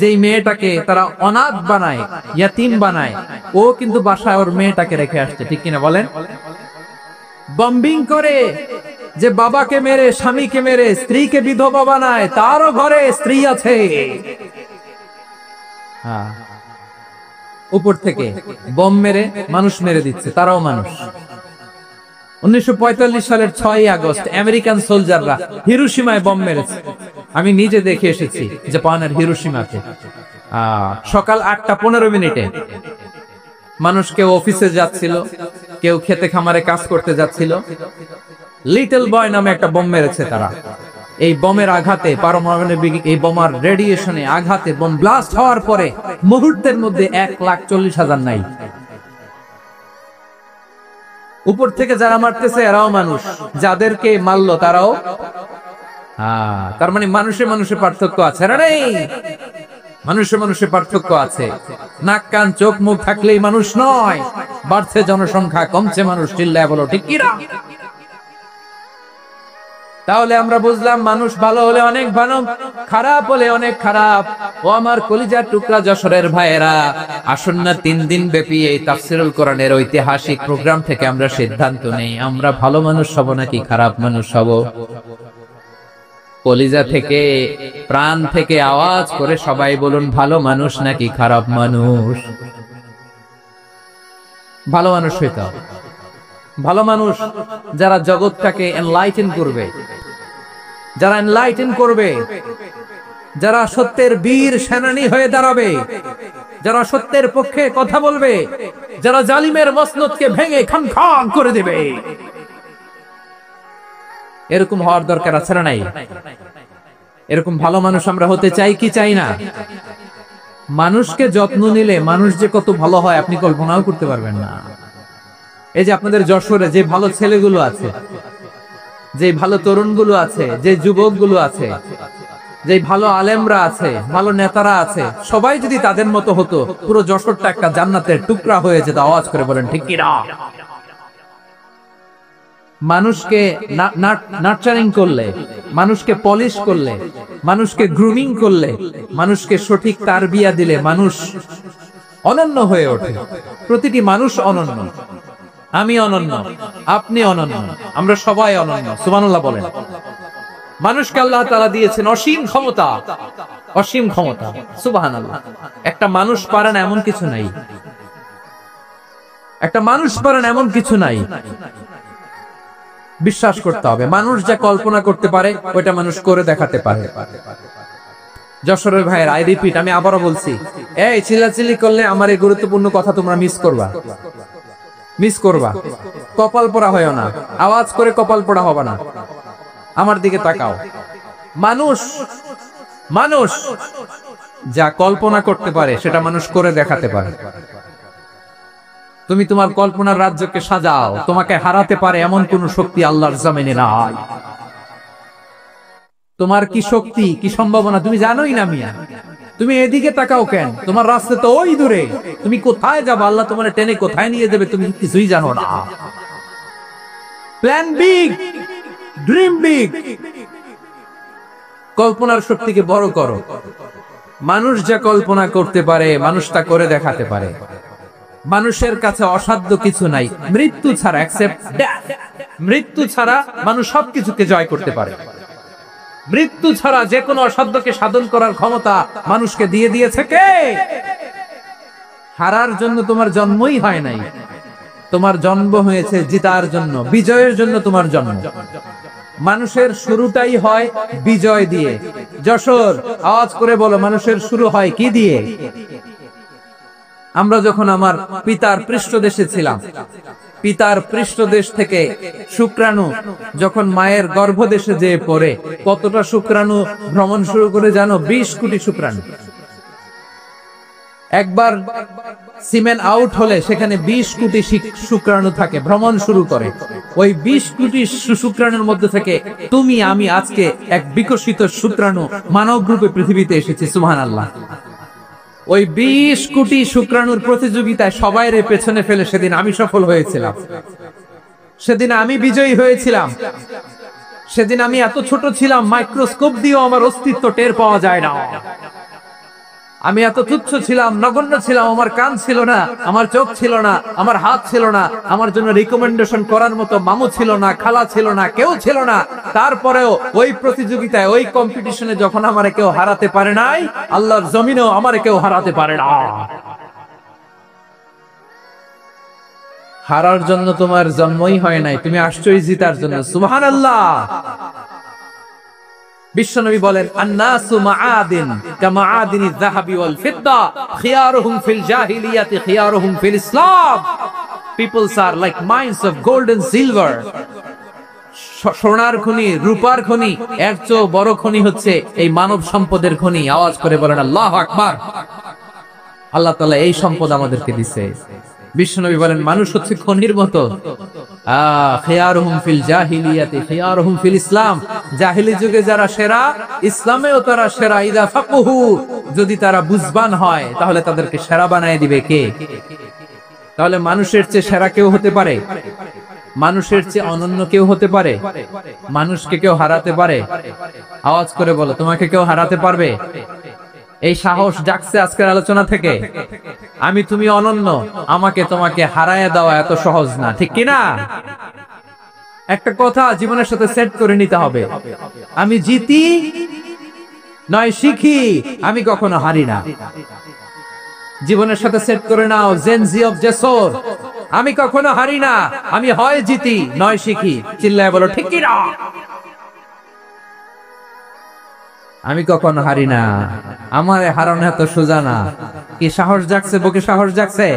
যেই মেয়েটাকে তারা অনাথ বানায়, ইয়াতিম বানায়, ও কিন্তু বাসায় ওর মেয়েটাকে রেখে আসছে। ঠিক কিনা বলেন? বম্বিং করে যে বাবাকে মেরে, স্বামীকে মেরে স্ত্রীকে বিধবা বানায়, তারও ঘরে স্ত্রী আছে। উপর থেকে বম মেরে মানুষ মেরে দিচ্ছে, তারাও মানুষ। 1945 সালের 6 আগস্ট আমেরিকান সোলজাররা হিরোশিমায় বম মেরেছে। আমি নিজে দেখে এসেছি জাপানের হিরোশিমাতে। সকাল 8:15 মানুষ কেউ অফিসে যাচ্ছিল, কেউ খেতে খামারে কাজ করতে যাচ্ছিল। লিটল বয় নামে একটা বম মেরেছে তারা। এই বোমের আঘাতে, পারমাণবিক এই বোমার রেডিয়েশনে আঘাতে বোম ব্লাস্ট হওয়ার পরে মুহূর্তের মধ্যে 1,40,000 নাই। উপর থেকে যারা মারতেছে এরাও মানুষ, যাদেরকে মারলো তারাও। তার মানে মানুষে মানুষে পার্থক্য আছে না? নেই, মানুষে মানুষে পার্থক্য আছে। নাক কান চোখ মুখ থাকলেই মানুষ নয়। বাড়ছে জনসংখ্যা, কমছে মানুষ। চিল্লায় বলো ঠিক কিনা? তাহলে আমরা বুঝলাম, মানুষ ভালো হলে অনেক ভালো, খারাপ হলে অনেক খারাপ। ও আমার কলিজার টুকরা যশোরের ভাইয়েরা, আসুন না 3 দিন ব্যাপী এই তাফসীরুল কোরআনের ঐতিহাসিক প্রোগ্রাম থেকে আমরা সিদ্ধান্ত নেই, আমরা ভালো মানুষ হব নাকি খারাপ মানুষ হব। কলিজা থেকে, প্রাণ থেকে আওয়াজ করে সবাই বলুন, ভালো মানুষ নাকি খারাপ মানুষ? ভালো মানুষ হইতে হবে। ভালো মানুষ যারা জগৎটাকে এনলাইটেন করবে, যারা এনলাইটেন করবে, যারা সত্যের বীর সেনানী হয়ে দাঁড়াবে, যারা সত্যের পক্ষে কথা বলবে, যারা জালিমের মসনদকে ভেঙে খান খান করে দেবে, এরকম হওয়ার দরকার আছে না নাই? এরকম ভালো মানুষ আমরা হতে চাই কি চাই না? মানুষকে যত্ন নিলে মানুষ যে কত ভালো হয় আপনি কল্পনাও করতে পারবেন না। এই যে আপনাদের যশোরে যে ভালো ছেলেগুলো আছে, যে ভালো তরুণগুলো আছে, যে যুবকগুলো আছে, যে ভালো আলেমরা আছে, ভালো নেতারা আছে, সবাই যদি তাদের মতো হতো, পুরো যশোরটা একটা জান্নাতের টুকরা হয়ে যেত। আওয়াজ করে বলেন ঠিক কি না? মানুষকে নার্চারিং করলে, মানুষকে পলিশ করলে, মানুষকে গ্রুমিং করলে, মানুষকে সঠিক তারবিয়া দিলে মানুষ অনন্য হয়ে ওঠে। প্রতিটি মানুষ অনন্য। আমি অনন্য, আপনি অনন্য, আমরা সবাই অনন্য। সুবহানাল্লাহ বলেন। মানুষকে আল্লাহ তাআলা দিয়েছেন অসীম ক্ষমতা, অসীম ক্ষমতা। সুবহানাল্লাহ। একটা মানুষ পারে না এমন কিছু নাই, একটা মানুষ পারে না এমন কিছু নাই। বিশ্বাস করতে হবে, মানুষ যা কল্পনা করতে পারে ওইটা মানুষ করে দেখাতে পারে। যশোরের ভাইয়ের, আই রিপিট, আমি আবারও বলছি, এই চিল্লাচিল্লি করলে আমার এই গুরুত্বপূর্ণ কথা তোমরা মিস করবা, মিস করবা। কপাল পোড়া হয় না, আওয়াজ করে কপাল পোড়া হবে না। আমার দিকে তাকাও। মানুষ, মানুষ যা কল্পনা করতে পারে সেটা মানুষ করে দেখাতে পারে। তুমি তোমার কল্পনার রাজ্যকে সাজাও, তোমাকে হারাতে পারে এমন কোন শক্তি আল্লাহর জমিনে নাই। তোমার কি শক্তি, কি সম্ভাবনা তুমি জানোই না মিয়া। তুমি এদিকে তাকাও কেন? তোমার রাস্তা তো ওই দূরে। তুমি কোথায় যাবে, আল্লাহ তোমার টেনে কোথায় নিয়ে যাবে তুমি কিছুই জানো না। প্ল্যান বিগ, ড্রিম বিগ, কল্পনার শক্তিকে বড় করো। মানুষ যা কল্পনা করতে পারে মানুষ তা করে দেখাতে পারে। মানুষের কাছে অসাধ্য কিছু নাই মৃত্যু ছাড়া, এক্সেপ্ট ডেথ। মৃত্যু ছাড়া মানুষ সবকিছুকে জয় করতে পারে। মৃত্যু ছাড়া যে কোনো অসাধ্যকে সাধন করার ক্ষমতা মানুষকে দিয়ে দিয়েছে কে? হারার জন্য তোমার জন্মই হয় নাই, তোমার জন্ম হয়েছে জিতার জন্য, বিজয়ের জন্য তোমার জন্ম। মানুষের শুরুটাই হয় বিজয় দিয়ে। যশোর আওয়াজ করে বলো, মানুষের শুরু হয় কি দিয়ে? আমরা যখন আমার পিতার পৃষ্ঠদেশে ছিলাম, পিতার পৃষ্ঠদেশ থেকে শুক্রাণু যখন মায়ের গর্ভদেশে যেয়ে পড়ে, কতটা শুক্রাণু ভ্রমণ শুরু করে জানো? 20 কোটি শুক্রাণু। একবার সিমেন আউট হলে সেখানে 20 কোটি শুক্রাণু থাকে, ভ্রমণ শুরু করে। ওই 20 কোটি শুক্রাণুর মধ্যে থেকে তুমি আমি আজকে এক বিকশিত শুক্রাণু মানব রূপে পৃথিবীতে এসেছি। সুবহানাল্লাহ। ওই 20 কোটি শুক্রাণুর প্রতিযোগিতায় সবাইরে পেছনে ফেলে সেদিন আমি সফল হয়েছিলাম, সেদিন আমি বিজয়ী হয়েছিলাম। সেদিন আমি এত ছোট ছিলাম, মাইক্রোস্কোপ দিয়েও আমার অস্তিত্ব টের পাওয়া যায় না। আমি এত তুচ্ছ ছিলাম, নগণ্য ছিলাম। আমার কান ছিল না, আমার চোখ ছিল না, আমার হাত ছিল না, আমার জন্য রিকমেন্ডেশন করার মতো মামু ছিল না, খালা ছিল না, কেউ ছিল না। তারপরেও ওই প্রতিযোগিতায়, ওই কম্পিটিশনে যখন আমারে কেউ হারাতে পারে নাই, আল্লাহর জমিনেও আমারে কেউ হারাতে পারে না। হারার জন্য তোমার জন্মই হয় নাই, তুমি আসছোই জিতার জন্য। সুবহানাল্লাহ। বিশ্বনবী বলেন, আন-নাসু মাআদিন কামাআদিনিয যাহাবি ওয়াল ফিদ্দা খিয়ারুহুম ফিল জাহিলিয়াতি খিয়ারুহুম ফিল Islam. Peoples are like mines of gold and silver. সোনার খনি, রূপার খনি, এর চেয়ে বড় খনি হচ্ছে এই মানব সম্পদের খনি। আওয়াজ করে বলেন আল্লাহু আকবার। আল্লাহ তাআলা এই সম্পদ আমাদেরকে দিয়েছে। বিশ্বনবী বলেন, মানুষ হচ্ছে খনির মতো। খিয়ারুহুম ফিল জাহিলিয়াতি খিয়ারুহুম ফিল ইসলাম। জাহিলি যুগে যারা সেরা, ইসলামেও তারা সেরা। ইদা ফাকুহু, যদি তারা বুঝবান হয় তাহলে তাদেরকে সেরা বানায় দিবে কে? তাহলে মানুষের চেয়ে সেরা কেউ হতে পারে? মানুষের চেয়ে অনন্য কেউ হতে পারে? মানুষকে কেউ হারাতে পারে? আওয়াজ করে বলো, তোমাকে কেউ হারাতে পারবে? এই সাহস জাগছে আজকের আলোচনা থেকে। আমি তুমি অনন্য, আমাকে তোমাকে হারায় দেওয়া এত সহজ না, ঠিক কিনা? একটা কথা জীবনের সাথে সেট করে নিতে হবে, আমি জিতি নয় শিখি, আমি কখনো হারি না। জীবনের সাথে সেট করে নাও, জেনজি অফ জেসর, আমি কখনো হারি না, আমি হয় জিতি নয় শিখি। চিল্লায় বলো ঠিক কিনা? আমি কখনো হারি না, আমার হারানো এত সোজা না। কি সাহস জাগছে? বুকে সাহস জাগছে?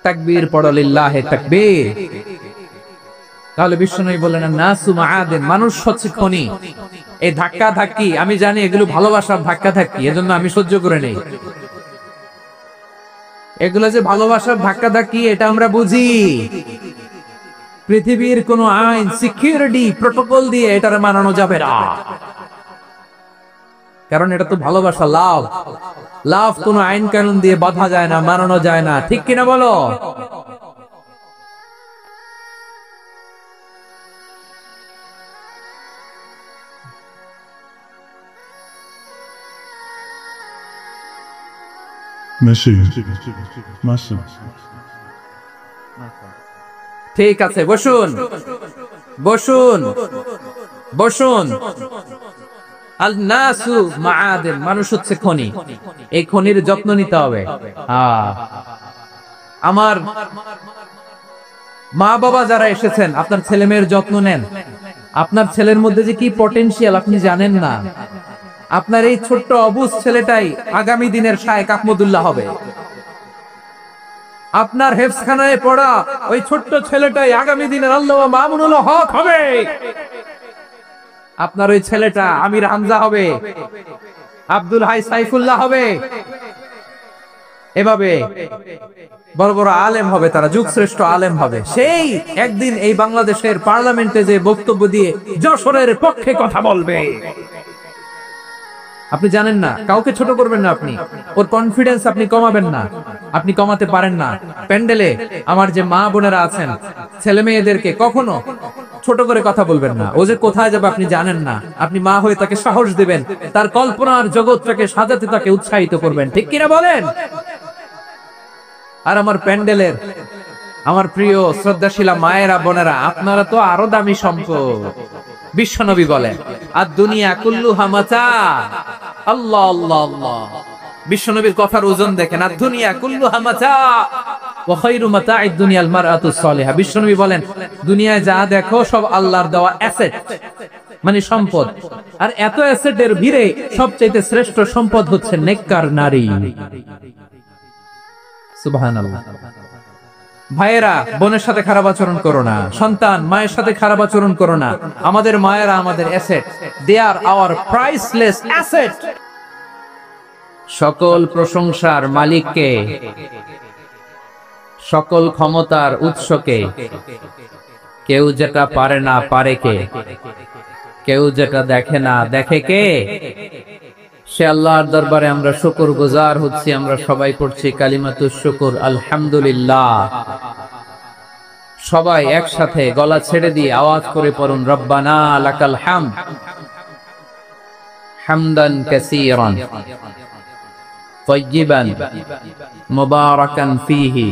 তাকবীর পড়ো, লিল্লাহে তাকবীর। তাহলে বিশ্বনবী বললেন, নাসু মাআদিন, মানুষ হচ্ছে খনি। এই ধাক্কা ধাক্কি, আমি জানি এগুলো ভালোবাসার ধাক্কা ধাক্কি, এজন্য আমি সহ্য করে নেই। এগুলো যে ভালোবাসার ধাক্কা ধাক্কি এটা আমরা বুঝি। পৃথিবীর কোন আইন, সিকিউরিটি প্রটোকল দিয়ে এটারে মানানো যাবে না, কারণ এটা তো ভালোবাসা, লাভ। লাভ কোন আইন কানুন দিয়ে বাধা যায় না, মানানো যায় না, ঠিক কিনা বলো? ঠিক আছে, বসুন বসুন বসুন। আল নাসু মাআদিন, মানুষ হচ্ছে খনি। এই খনির যত্ন নিতে হবে। আমার মা বাবা যারা এসেছেন, আপনার ছেলে মেয়ের যত্ন নেন। আপনার ছেলের মধ্যে যে কি পটেনশিয়াল আপনি জানেন না। আপনার এই ছোট্ট অবুঝ ছেলেটাই আগামী দিনের শায়েখ আহমদুল্লাহ হবে। আপনার হেফজখানায় পড়া ওই ছোট্ট ছেলেটাই আগামী দিনের আল্লামা মামুনুল হক হবে। আপনার ওই ছেলেটা আমির হামজা হবে। আব্দুল হাই সাইফুল্লাহ হবে, এভাবে বড় বড় আলেম হবে, তারা যুগ শ্রেষ্ঠ আলেম হবে। সেই একদিন এই বাংলাদেশের পার্লামেন্টে যে বক্তব্য দিয়ে যশোরের পক্ষে কথা বলবে। আপনি জানেন না, কাউকে ছোট করবেন না, আপনি ওর কনফিডেন্স আপনি কমাবেন না, আপনি কমাতে পারেন না। প্যান্ডেলে আমার যে মা বোনেরা আছেন, ছেলে মেয়েদেরকে কখনো ছোট করে কথা বলবেন না। ও যে কোথায় যাবে আপনি জানেন না, আপনি মা হয়ে তাকে সাহস দিবেন, তার কল্পনার জগৎটাকে সাজাতে তাকে উৎসাহিত করবেন, ঠিক কিনা বলেন? আর আমার প্যান্ডেলের আমার প্রিয় শ্রদ্ধাশীলা মায়েরা বোনেরা, আপনারা তো আরো দামি সম্পদ। বিশ্বনবী বলেন, আর দুনিয়া কুল্লুহা মাতা। আল্লাহ আল্লাহ আল্লাহ, বিশ্বনবীর কথার ওজন দেখেন। আর দুনিয়া কুল্লুহা মাতা ওয়া খায়রু মাতা'আদ দুনিয়াল মারআতুস সালিহা। বিশ্বনবী বলেন, দুনিয়ায় যা দেখো সব আল্লাহর দেওয়া অ্যাসেট, মানে সম্পদ। আর এত অ্যাসেটের ভিড়ে সবচেয়ে শ্রেষ্ঠ সম্পদ হচ্ছে নেককার নারী। সুবহানাল্লাহ। ভাইয়েরা, বোনের সাথে খারাপ আচরণ করো না, সন্তান মায়ের সাথে খারাপ আচরণ করো না। আমাদের মায়েরা আমাদের asset, they are our priceless asset. সকল প্রশংসার মালিককে, সকল ক্ষমতার উৎসকে, কেউ যেটা পারে না পারে কে, কেউ যেটা দেখে না দেখে কে, সে আল্লাহর দরবারে আমরা শুকরগুজার হচ্ছি। আমরা সবাই পড়ছি কালিমাতুশ শুকর, আলহামদুলিল্লাহ। সবাই একসাথে গলা ছেড়ে দিয়ে আওয়াজ করে পড়ুন, রব্বানা লাকাল হামদ হামদান কাসীরান তাইয়িবান মুবারাকান ফীহি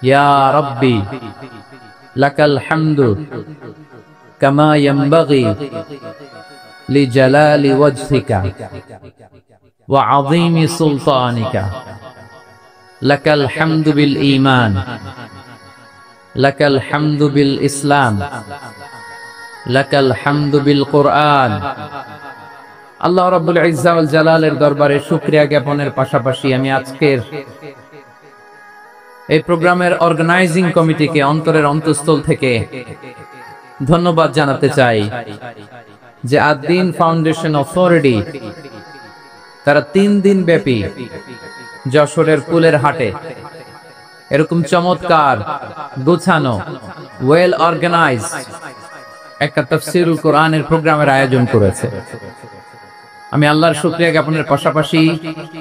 ইয়া রাব্বি লাকাল হামদু কামা ইয়ানবাগি লিজালালি ওয়াজহিকা ওয়া আযীমি সুলতানিকা লাকাল হামদু বিল ঈমান লাকাল হামদু বিল ইসলাম লাকাল হামদু বিল কুরআন। আল্লাহ রাব্বুল ইজ্জা ওয়াল জালালের দরবারে শুকরিয়া জ্ঞাপনের পাশাপাশি আমি আজকের এই প্রোগ্রামের অর্গানাইজিং কমিটিকে অন্তরের অন্তঃস্থল থেকে ধন্যবাদ জানাতে চাই যে আদ-দ্বীন ফাউন্ডেশন অথরিটি তারা 3 দিন ব্যাপী যশোরের ফুলের হাটে এরকম চমৎকার গোছানো ওয়েল অর্গানাইজড একটা তাফসীরুল কোরআনের প্রোগ্রামের আয়োজন করেছে। আমি আল্লাহর শুকরিয়া জ্ঞাপনের পাশাপাশি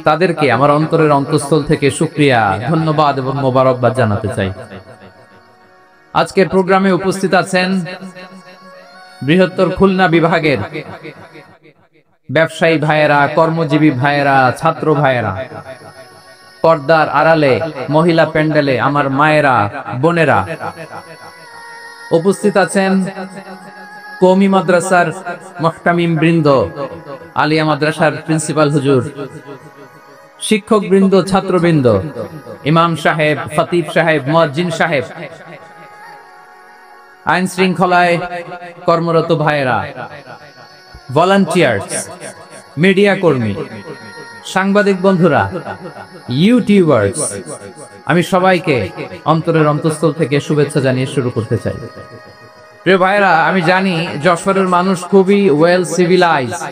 তাদেরকে আমার অন্তরের অন্তঃস্থল থেকে শুকরিয়া, ধন্যবাদ এবং মোবারকবাদ জানাতে চাই। আজকের প্রোগ্রামে উপস্থিত আছেন বৃহত্তর খুলনা বিভাগের ব্যবসায়ী ভাইয়েরা, কর্মজীবী ভাইয়েরা, ছাত্র ভাইয়েরা, পর্দার আড়ালে মহিলা প্যান্ডেলে আমার মায়েরা, বোনেরা। উপস্থিত আছেন কওমি মাদ্রাসার মুহতামিম বৃন্দ, আলিয়া মাদ্রাসার প্রিন্সিপাল হুজুর, শিক্ষক বৃন্দ, ছাত্রবৃন্দ, ইমাম সাহেব, খতিব সাহেব, মুয়াজ্জিন সাহেব, আইন শৃঙ্খলায় কর্মরত ভাইয়েরা, ভলান্টিয়ার্স, মিডিয়া কর্মী, সাংবাদিক বন্ধুরা, ইউটিউবার্স, আমি সবাইকে অন্তরের অন্তঃস্থল থেকে শুভেচ্ছা জানিয়ে শুরু করতে চাই। প্রিয় ভাইরা, আমি জানি যশোরের মানুষ খুবই well civilized,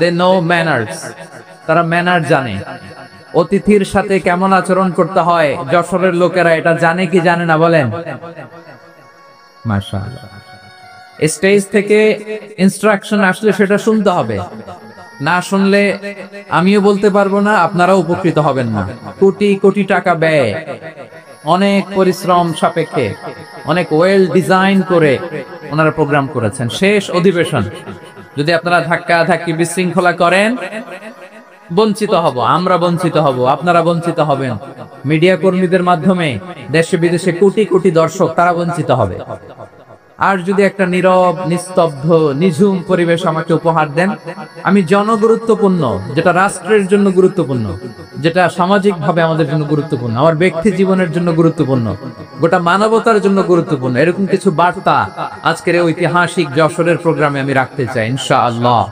they know manners, তারা ম্যানার জানে। অতিথির সাথে কেমন আচরণ করতে হয় যশোরের লোকেরা এটা জানে কি জানে না বলেন? মাশাআল্লাহ। স্টেজ থেকে ইনস্ট্রাকশন আসলে সেটা শুনতে হবে, না শুনলে আমিও বলতে পারবো না, আপনারাও উপকৃত হবেন না। কোটি কোটি টাকা ব্যয়, অনেক পরিশ্রম সাপেক্ষে, অনেক ওয়েল ডিজাইন করে ওনারা প্রোগ্রাম করেছেন। শেষ অধিবেশন যদি আপনারা ধাক্কা ধাক্কি বিশৃঙ্খলা করেন, বঞ্চিত হব, আমরা বঞ্চিত হব, আপনারা বঞ্চিত হবেন। মিডিয়া কর্মীদের মাধ্যমে দেশে বিদেশে কোটি কোটি দর্শক তারা বঞ্চিত হবে। আর যদি একটা নীরব, নিস্তব্ধ, নিঝুম পরিবেশ আমাকে উপহার দেন, আমি জনগুরুত্বপূর্ণ, যেটা রাষ্ট্রের জন্য গুরুত্বপূর্ণ, যেটা সামাজিক ভাবে আমাদের জন্য গুরুত্বপূর্ণ, আমার ব্যক্তি জীবনের জন্য গুরুত্বপূর্ণ, গোটা মানবতার জন্য গুরুত্বপূর্ণ, এরকম কিছু বার্তা আজকের এই ঐতিহাসিক যশোরের প্রোগ্রামে আমি রাখতে চাই ইনশাআল্লাহ।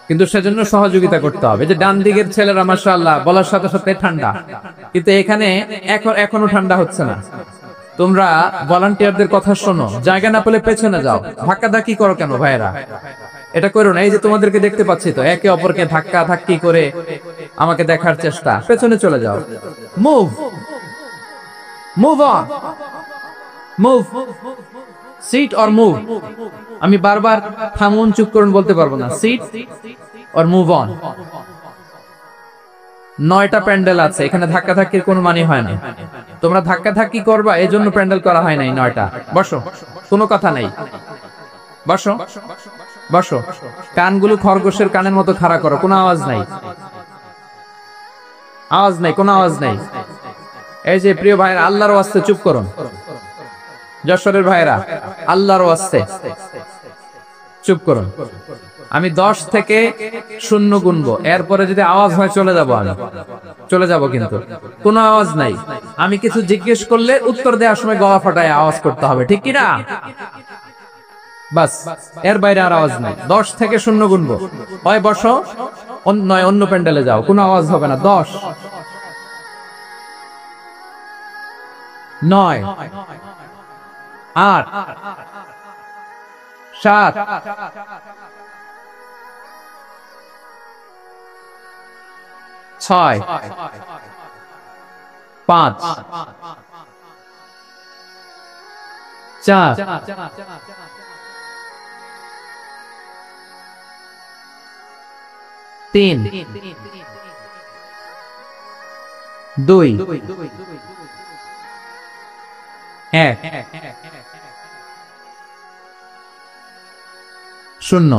কিন্তু সেজন্য সহযোগিতা করতে হবে। যে ডান দিকের ছেলেরা মাশাআল্লাহ বলার সাথে সাথে ঠান্ডা, কিন্তু এখানে এখনো ঠান্ডা হচ্ছে না। তোমরা ভলান্টিয়ারদের কথা শোনো, জায়গা না পেলে পেছনে যাও, ধাক্কাধাক্কি করো কেন ভাইয়েরা? এটা করো না। এই যে তোমাদেরকে দেখতে পাচ্ছি তো, একে অপরকে ধাক্কা ধাক্কি করে আমাকে দেখার চেষ্টা, পেছনে চলে যাও। Move, move on, move, sit or move. আমি বারবার থামুন, চুপ করুন বলতে পারবো না। Sit or move on. 9টা প্যান্ডেল আছে, এখানে ধাক্কা ধাক্কির কোনো মানে হয় না। তোমরা ধাক্কা ধাক্কি করবা, এই জন্য প্যান্ডেল করা হয় নাই 9টা। বসো, কোনো কথা নাই, বসো বসো। কানগুলো খরগোশের কানের মতো খাড়া করো, কোনো আওয়াজ নাই, আওয়াজ নাই, কোনো আওয়াজ নাই। এই যে প্রিয় ভাইরা, আল্লাহর ওয়াস্তে চুপ করুন। যশোরের ভাইরা, আল্লাহর ওয়াস্তে চুপ করুন। আমি 10 থেকে 0 গুনবো, এরপরে যদি আওয়াজ হয় চলে যাবো, আমি চলে যাব, কিন্তু কোনো আওয়াজ নাই। আমি কিছু জিজ্ঞেস করলে উত্তর দেওয়ার সময় গলা ফাটায় আওয়াজ করতে হবে, ঠিক কিনা? বাস, এর বাইরে আর আওয়াজ নাই। 10 থেকে 0 গুনবো, হয় বসো, নয় অন্য প্যান্ডেলে যাও, কোনো আওয়াজ হবে না। 10, 9, 8, 7, 6, 5, 4, 3, 2, 1, 0।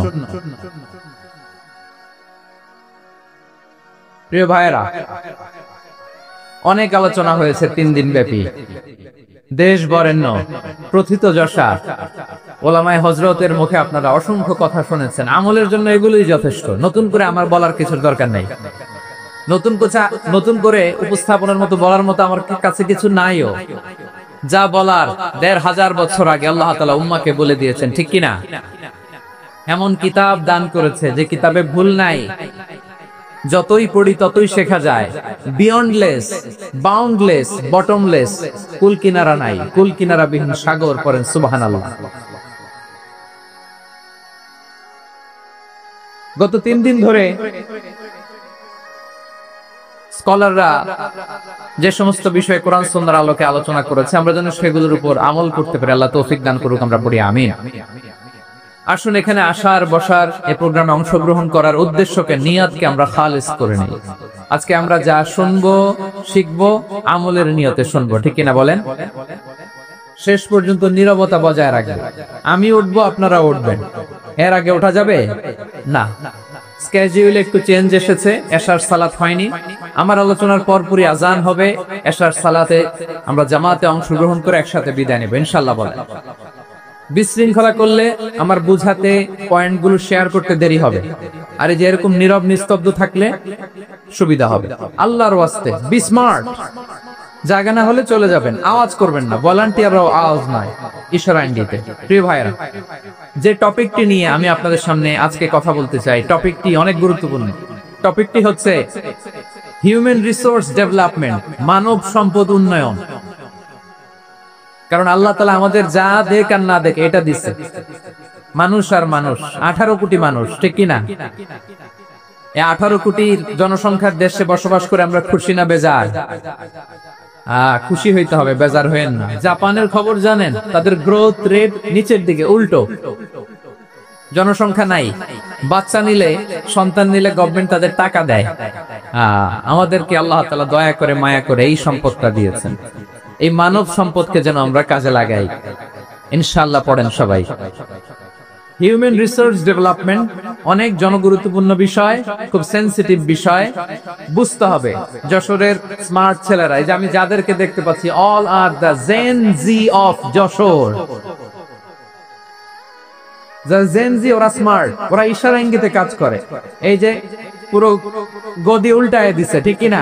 প্রিয় ভাইয়েরা, অনেক আলোচনা হয়েছে 3 দিন ব্যাপী। দেশ বরেণ্য প্রথিতযশা ওলামায়ে হযরতের মুখে আপনারা অসংখ্য কথা শুনেছেন। আমলের জন্য এগুলোই যথেষ্ট, নতুন করে আমার বলার কিছুর দরকার নেই। নতুন করে উপস্থাপনের মতো বলার মতো আমার কাছে কিছু নাইও। যা বলার 1500 বছর আগে আল্লাহ তাআলা উম্মাহকে বলে দিয়েছেন, ঠিক কিনা? এমন কিতাব দান করেছে যে কিতাবে ভুল নাই, যতই পড়ি ততই শেখা যায়। বিয়ন্ডলেস, বাউন্ডলেস, বটমলেস, কুল কিনারা নাই, কুল কিনারা বিহীন সাগর, পড়েন সুবহানাল্লাহ। গত 3 দিন ধরে স্কলাররা যে সমস্ত বিষয়ে কোরআন সুন্নাহর আলোকে আলোচনা করেছে, আমরা যেন সেগুলোর উপর আমল করতে পারি। আল্লাহ তৌফিক দান করুক, আমরা পড়ি আমিন। আসুন, এখানে আসার বসার এই প্রোগ্রামে অংশগ্রহণ করার উদ্দেশ্যকে, নিয়তকে আমরা খালিস করে নিই। আজকে আমরা যা শুনবো শিখবো আমলের নিয়তে শুনবো, ঠিক কিনা বলেন? শেষ পর্যন্ত নীরবতা বজায় রাখবেন। আমি উঠবো, আপনারা উঠবেন, এর আগে ওঠা যাবে না। স্কেডিউলে একটু চেঞ্জ এসেছে, এশার সালাত হয়নি। আমার আলোচনার পরপরই আজান হবে, এশার সালাতে আমরা জামাতে অংশগ্রহণ করে একসাথে বিদায় নেব ইনশাআল্লাহ। বলেন, বিশৃঙ্খলা করলে আমার বুঝাতে, পয়েন্টগুলো শেয়ার করতে দেরি হবে। আর এই যে এরকম নীরব নিস্তব্ধ থাকলে সুবিধা হবে। আল্লাহর ওয়াস্তে বি স্মার্ট। জায়গা না হলে চলে যাবেন, আওয়াজ করবেন না। ভলান্টিয়াররাও আওয়াজ নয়, ইশারা ইঙ্গিতে। প্রিয় ভাইরা, যে টপিকটি নিয়ে আমি আপনাদের সামনে আজকে কথা বলতে চাই, টপিকটি অনেক গুরুত্বপূর্ণ। টপিকটি হচ্ছে হিউম্যান রিসোর্স ডেভেলপমেন্ট, মানব সম্পদ উন্নয়ন। কারণ আল্লাহ তাআলা আমাদের যা দেখ আর না দেখ এটা দিচ্ছে। মানুষ আর মানুষ, 18 কোটি মানুষ, ঠিক কিনা? এই 18 কোটির জনসংখ্যার দেশে বসবাস করে আমরা খুশি না বেজার? খুশি হইতে হবে, বেজার হয়েন না। জাপানের খবর জানেন? তাদের গ্রোথ রেট নিচের দিকে, উল্টো। জনসংখ্যা নাই, বাচ্চা নিলে, সন্তান নিলে গভর্নমেন্ট তাদের টাকা দেয়। আমাদেরকে আল্লাহ তাআলা দয়া করে, মায়া করে এই সম্পদটা দিয়েছেন। এই মানব সম্পদকে যেন আমরা কাজে লাগাই ইনশাআল্লাহ। পড়েন সবাই। হিউম্যান রিসোর্স ডেভেলপমেন্ট অনেক জনগুরুত্বপূর্ণ বিষয়, খুব সেনসিটিভ বিষয়, বুঝতে হবে। যশোরের স্মার্ট ছেলেরা, এই যে আমি যাদেরকে দেখতে পাচ্ছি, all are the Gen Z of Jashore. Gen Z, ওরা স্মার্ট, ওরা ইশারা ইঙ্গিতে কাজ করে। এই যে পুরো গদি উল্টায় দিছে, ঠিক কিনা?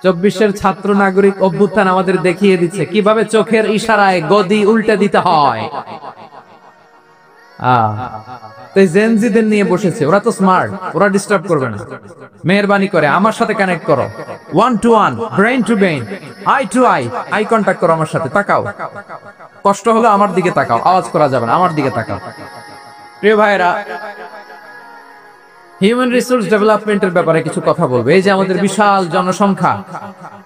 24-এর ছাত্র নাগরিক অভ্যুত্থান আমাদের দেখিয়ে দিচ্ছে কিভাবে চোখের ইশারায় গদি উল্টে দিতে হয়। জেনজিদের নিয়ে বসেছে, ওরা তো স্মার্ট, ওরা ডিস্টার্ব করবে না। মেহেরবানি করে আমার সাথে কানেক্ট করো, 1 to 1, brain to brain, eye to eye, eye contact করো, আমার সাথে তাকাও। কষ্ট হলো আমার দিকে তাকাও, আওয়াজ করা যাবে না, আমার দিকে তাকাও। প্রিয় ভাইরা, হিউম্যান রিসোর্স ডেভেলপমেন্টের ব্যাপারে কিছু কথা বলবো। এই যে আমাদের বিশাল জনসংখ্যা,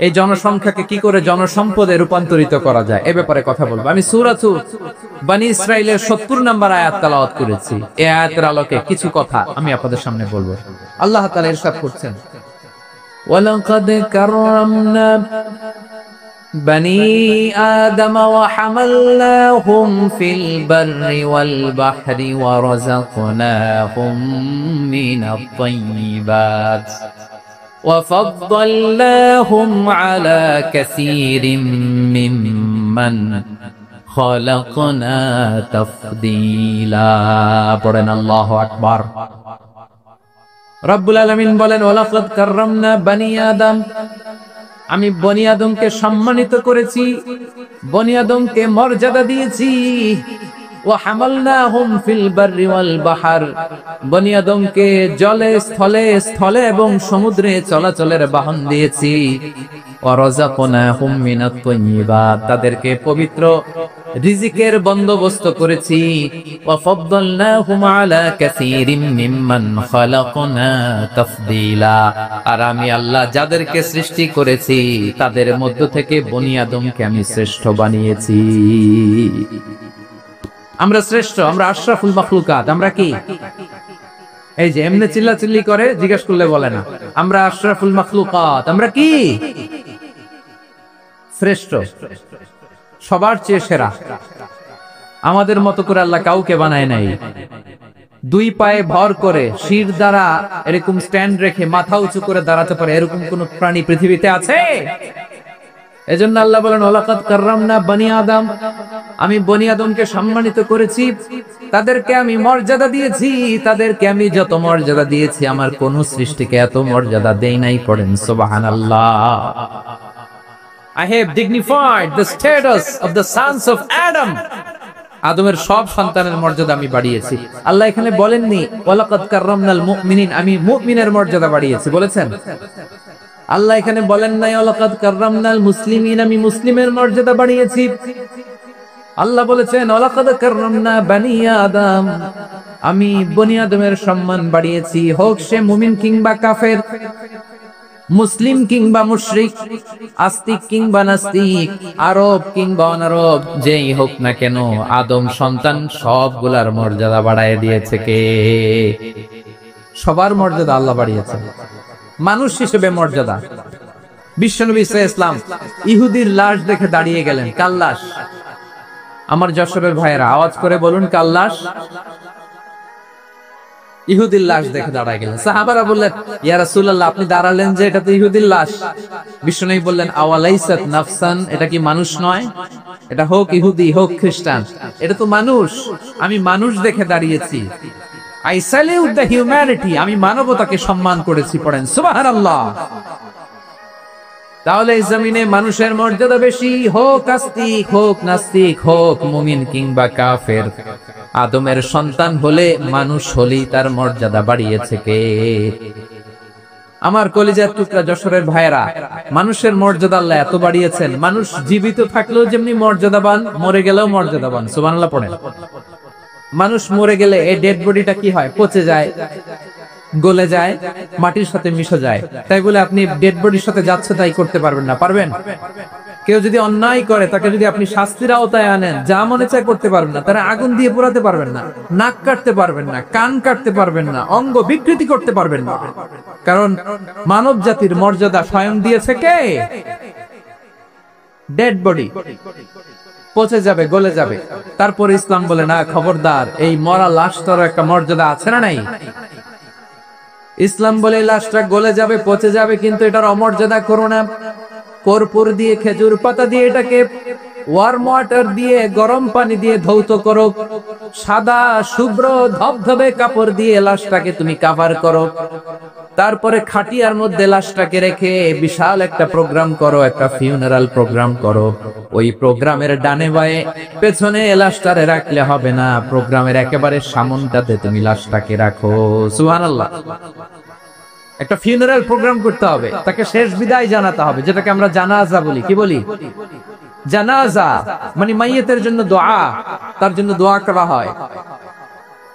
এই জনসংখ্যাকে কি করে জনসম্পদে রূপান্তরিত করা যায় এ ব্যাপারে কথা বলবো। আমি সূরাতু বনী ইসরাইলের 70 নম্বর আয়াত তেলাওয়াত করেছি। এই আয়াতের আলোকে কিছু কথা আমি আপনাদের সামনে বলবো। আল্লাহ তাআলা ইরশাদ করছেন, ওয়ালাকাদ কাররামনা بني آدم وحملناهم في البر والبحر ورزقناهم من الطيبات وفضلناهم على كثير ممن خلقنا تفضيلا পড়েন আল্লাহু আকবার। রব্বুল আলামিন বলেন, ওয়ালাকাদ কাররামনা বনি আদম, আমি বনি আদমকে সম্মানিত করেছি, বনি আদমকে মর্যাদা দিয়েছি। ওয়া হামালনাহুম ফিল বাররি ওয়াল বাহর, বনি আদমকে জলে স্থলে স্থলে এবং সমুদ্রে চলাচলের বাহন দিয়েছি। ওয়া রাযাকনাহুম মিনাত তাইয়্যিবাত, তাদেরকে পবিত্র রিজিকের বন্দোবস্ত করেছি। ওয়া ফাদ্দালনাহুম আলা কাসীরিম মিম্মান খালাকনা তাফদীলা, আর আমি আল্লাহ যাদেরকে সৃষ্টি করেছি তাদের মধ্য থেকে বনি আদমকে আমি শ্রেষ্ঠ বানিয়েছি। আমরা শ্রেষ্ঠ, আমরা আশরাফুল মাখলুকাত। আমরা কি এই যে এমনি চিল্লাচিল্লি করে জিজ্ঞেস করলে বলে না, আমরা আশরাফুল মাখলুকাত। আমরা কি শ্রেষ্ঠ, সবার চেয়ে সেরা। আমাদের মতো করে আল্লাহ কাউকে বানায় নাই। দুই পায়ে ভর করে শির দ্বারা এরকম স্ট্যান্ড রেখে মাথা উঁচু করে দাঁড়াতে পারে এরকম কোন প্রাণী পৃথিবীতে আছে? এজন্য আল্লাহ বলেন, ওয়ালাকাদ কাররামনা বনি আদম, আমি বনি আদমকে সম্মানিত করেছি, তাদেরকে আমি মর্যাদা দিয়েছি। তাদেরকে আমি যত মর্যাদা দিয়েছি আমার কোন সৃষ্টিকে এত মর্যাদা দেই নাই। পড়েন সুবহানাল্লাহ। I have dignified the status of the sons of Adam. আদমের সব সন্তানের মর্যাদা আমি বাড়িয়েছি। আল্লাহ এখানে বলেননি ওয়ালাকাদ কাররামনাল মুমিনিন, আমি মুমিনের মর্যাদা বাড়িয়েছি, বলেছেন? আল্লাহ এখানে বলেন নাই ওয়ালাকাদ কাররামনাল মুসলিমিন, আমি মুসলিমের মর্যাদা বাড়িয়েছি। আল্লাহ বলেছেন ওয়ালাকাদ কাররামনা বনি আদম, আমি বনি আদমের সম্মান বাড়িয়েছি। হোক সে মুমিন কিংবা কাফের, মুসলিম কিংবা মুশরিক, আস্তিক কিংবা নাস্তিক, আরব কিংবা অনারব, যেই হোক না কেন আদম সন্তান সবগুলার মর্যাদা বাড়ায় দিয়েছে কে? সবার মর্যাদা আল্লাহ বাড়িয়েছে। মানুষ হিসেবে মর্যাদা, বিশ্বনবী ইসলাম ইহুদির লাশ দেখে দাঁড়িয়ে গেলেন। কার লাশ? আমার যশোরের ভাইয়েরা আওয়াজ করে বলুন, কার লাশ? ইহুদির লাশ দেখে দাঁড়ায় গেলেন। সাহাবারা বললেন, ইয়া রাসূলুল্লাহ, আপনি দাঁড়ালেন যে, এটা তো ইহুদির লাশ। বিশ্বনবী বললেন, আওয়ালাইসাত নাফসান, এটা কি মানুষ নয়? এটা হোক ইহুদি হোক খ্রিস্টান, এটা তো মানুষ। আমি মানুষ দেখে দাঁড়িয়েছি। আই স্যালিউট দ্য হিউম্যানিটি, আমি মানবতাকে সম্মান করেছি। পড়েন সুবহানাল্লাহ। তাহলে এই জমিনে মানুষের মর্যাদা বেশি, হোক আস্তিক হোক নাস্তিক, হোক মুমিন কিংবা কাফের। আদমের সন্তান হলে, মানুষ হলেই তার মর্যাদা বাড়িয়েছে কে? আমার কলিজার টুকরা যশোরের ভাইয়েরা, মানুষের মর্যাদা আল্লাহ এত বাড়িয়েছেন, মানুষ জীবিত থাকলেও যেমনি মর্যাদাবান, মরে গেলেও মর্যাদাবান। সুবহানাল্লাহ পড়েন। মানুষ মরে গেলে এই ডেড বডিটা কি হয়? পচে যায়, গলে যায়, মাটির সাথে মিশে যায়। তাই বলে আপনি ডেড বডির সাথে যাচ্ছে তাই করতে পারবেন না? পারবেন? কেউ যদি অন্যায় করে তাকে যদি আপনি শাস্তির আওতায় আনেন, যা মনে চায় করতে পারবেন না। তারা আগুন দিয়ে পোড়াতে পারবেন না, নাক কাটতে পারবেন না, কান কাটতে পারবেন না, অঙ্গ বিকৃতি করতে পারবেন না। কারণ মানব জাতির মর্যাদা স্বয়ং দিয়েছে কে? Dead body. পচে যাবে, গলে যাবে। তারপর ইসলাম বলে, না খবরদার, এই মরা লাশটার একটা মর্যাদা আছে না নাই? ইসলাম বলে লাশটা গলে যাবে, পচে যাবে, কিন্তু এটার অমর্যাদা করো না। কর্পূর দিয়ে, খেজুর পাতা দিয়ে এটাকে ওয়ার্ম ওয়াটার দিয়ে, গরম পানি দিয়ে ধৌত করো। সাদা শুভ্র ধবধবে কাপড় দিয়ে লাশটাকে তুমি কভার করো। তারপরে খাটিয়ার মধ্যে লাশটাকে রেখে বিশাল একটা প্রোগ্রাম করো, একটা ফিউনারাল প্রোগ্রাম করো। ওই প্রোগ্রামের ডানে বায়ে পেছনে লাশটারে রাখলে হবে না, প্রোগ্রামের একেবারে সামনটাতে তুমি লাশটাকে রাখো। সুবহানাল্লাহ। একটা ফিউনারাল প্রোগ্রাম করতে হবে, তাকে শেষ বিদায় জানাতে হবে, যেটাকে আমরা জানাজা বলি। কি বলি? জানাজা মানে মাইয়িতের জন্য দোয়া, তার জন্য দোয়া করা হয়।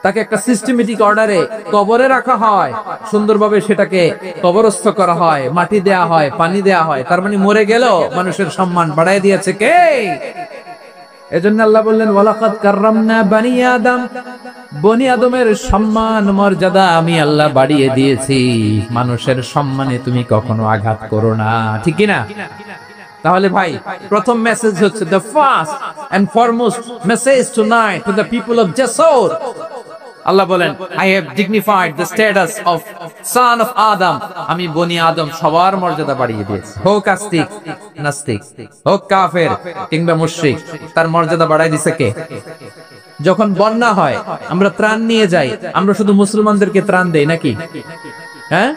তাকে একটা সিস্টেমেটিক অর্ডারে কবরে রাখা হয়, সুন্দরভাবে সেটাকে কবরস্থ করা হয়, মাটি দেয়া হয়, পানি দেয়া হয়। তার মানে মরে গেল মানুষের সম্মান বাড়ায় দিয়েছে কে? এজন্য আল্লাহ বললেন ওয়ালাকাদ কাররামনা বানি আদম, বনি আদমের সম্মান মর্যাদা আমি আল্লাহ বাড়িয়ে দিয়েছি। মানুষের সম্মানে তুমি কখনো আঘাত করো না, ঠিক কি না? তাহলে ভাই প্রথম মেসেজ হচ্ছে the first and foremost message tonight to the people of Jasor. আল্লাহ বলেন I have dignified the status of son of Adam. আমি বনি আদম সবার মর্যাদা বাড়িয়ে দিয়েছি। হোক আস্তিক নাস্তিক, হোক কাফের কিংবা মুশরিক, তার মর্যাদা বাড়াই দিছে কে? যখন বন্যা হয় আমরা ত্রাণ নিয়ে যাই, আমরা শুধু মুসলমানদেরকে ত্রাণ দেই নাকি? হ্যাঁ,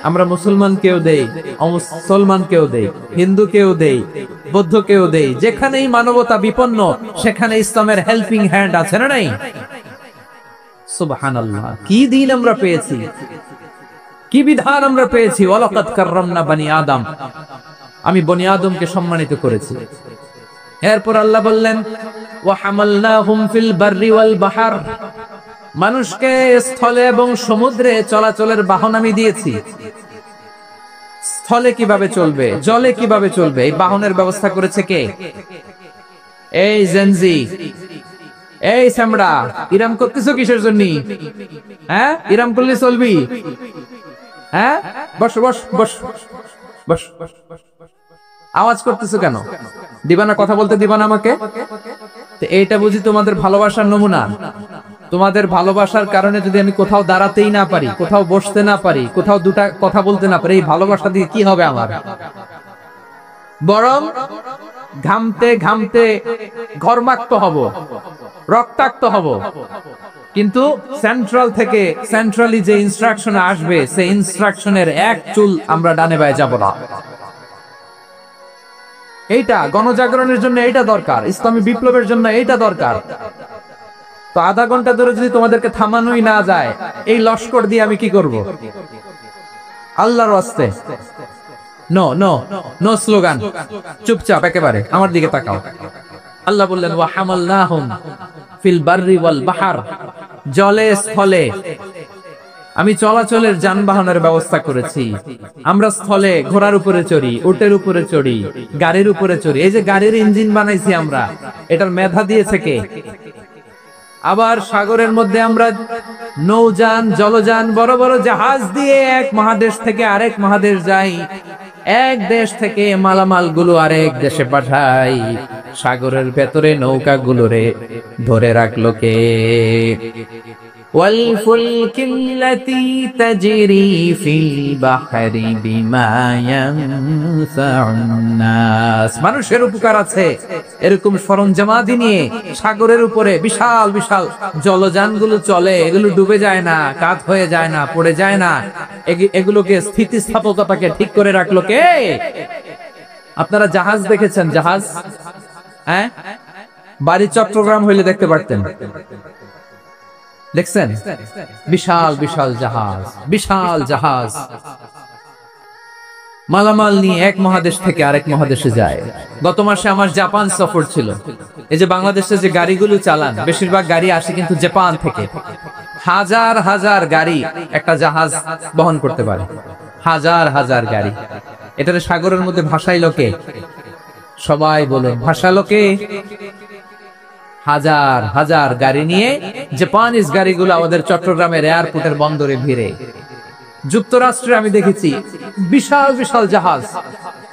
আমরা মুসলমানকেও দেই, অমুসলমানকেও দেই, হিন্দুকেও দেই, বৌদ্ধকেও দেই। যেখানেই মানবতা বিপন্ন সেখানে ইসলামের হেল্পিং হ্যান্ড আছে না নাই? সুবহানাল্লাহ, কি দিন আমরা পেয়েছি, কি বিধান আমরা পেয়েছি। ওয়ালাকাদ কাররামনা বানি আদম, আমি বনি আদমকে সম্মানিত করেছি। এরপর আল্লাহ বললেন ওয়া হামালনাহুম ফিল বাররি ওয়াল বাহর, মানুষকে স্থলে এবং সমুদ্রে চলাচলের বাহন আমি দিয়েছি। স্থলে কিভাবে চলবে, জলে কিভাবে চলবে, এই বাহনের ব্যবস্থা করেছে কে? এই জেনজি, এই সামড়া, ইরাম করতেছো কিসের জন্য? হ্যাঁ, ইরাম করলে চলবি? হ্যাঁ, বস বস বস বস, আওয়াজ করতেছো কেন? দিবানা, কথা বলতে দিবানা আমাকে? এইটা বুঝি তোমাদের ভালোবাসার নমুনা? তোমাদের ভালোবাসার কারণে যদি আমি কোথাও দাঁড়াতেই না পারি, কোথাও বসতে না পারি, কোথাও দুটা কথা বলতে না পারি, এই ভালোবাসা দিয়ে কি হবে আমার? বরং ঘামতে ঘামতে ঘর্মাক্ত হব, রক্তাক্ত হব। কিন্তু সেন্ট্রাল থেকে, সেন্ট্রালি যে ইনস্ট্রাকশন আসবে, সেই ইনস্ট্রাকশনের এক চুল আমরা ডানে বায়ে যাব না। এইটা গণজাগরণের জন্য এইটা দরকার, ইসলামী বিপ্লবের জন্য এইটা দরকার। তো আধা ঘন্টা ধরে যদি তোমাদেরকে থামানোই না যায়, এই লস্কর দিয়ে আমি কি করব? আল্লাহর ওয়াস্তে নো নো নো স্লোগান, চুপচাপ একেবারে আমার দিকে তাকাও। আল্লাহ বললেন ওয়া হামালনাহুম ফিল বাররি ওয়াল বাহর, জলে স্থলে আমি চলাচলের যানবাহনের ব্যবস্থা করেছি। আমরা স্থলে ঘোড়ার উপরে চড়ি, উটের উপরে চড়ি, গাড়ির উপরে চড়ি। এই যে গাড়ির ইঞ্জিন বানাইছি আমরা, এটার মেধা দিয়েছে কে? আবার সাগরের মধ্যে আমরা নৌযান, জলযান, বড় বড় জাহাজ দিয়ে এক মহাদেশ থেকে আরেক মহাদেশ যাই, এক দেশ থেকে মালামাল গুলো আরেক দেশে পাঠাই। সাগরের ভেতরে নৌকা গুলোরে ধরে রাখলো কে? والفلك التي تجري في البحر بما ينفع الناس, মানুষের উপকার আছে এরকম সরঞ্জামাদি নিয়ে সাগরের উপরে বিশাল বিশাল জলযানগুলো চলে। এগুলো ডুবে যায় না, কাত হয়ে যায় না, পড়ে যায় না। এগুলোকে স্থিতিস্থাপকতাকে ঠিক করে রাখলো কে? আপনারা জাহাজ দেখেছেন? জাহাজ, হ্যাঁ, বাড়ি চট্টগ্রাম হইলে দেখতে পারতেন। দেখছেন? বিশাল বিশাল জাহাজ, বিশাল জাহাজ মালামাল নিয়ে এক মহাদেশ থেকে আরেক মহাদেশে যায়। গত মাসে আমার জাপান সফর ছিল। এই যে বাংলাদেশে যে গাড়িগুলো চালান, বেশিরভাগ গাড়ি আসে কিন্তু জাপান থেকে। হাজার হাজার গাড়ি একটা জাহাজ বহন করতে পারে, হাজার হাজার গাড়ি। এটারে সাগরের মধ্যে ভাসাইলো কে? সবাই বলে ভাসালো কে? হাজার হাজার গাড়ি নিয়ে জাপানিজ গাড়িগুলো আমাদের চট্টগ্রামের এয়ারপোর্টের বন্দরে ভিড়ে। যুক্তরাষ্ট্রে আমি দেখেছি বিশাল বিশাল জাহাজ।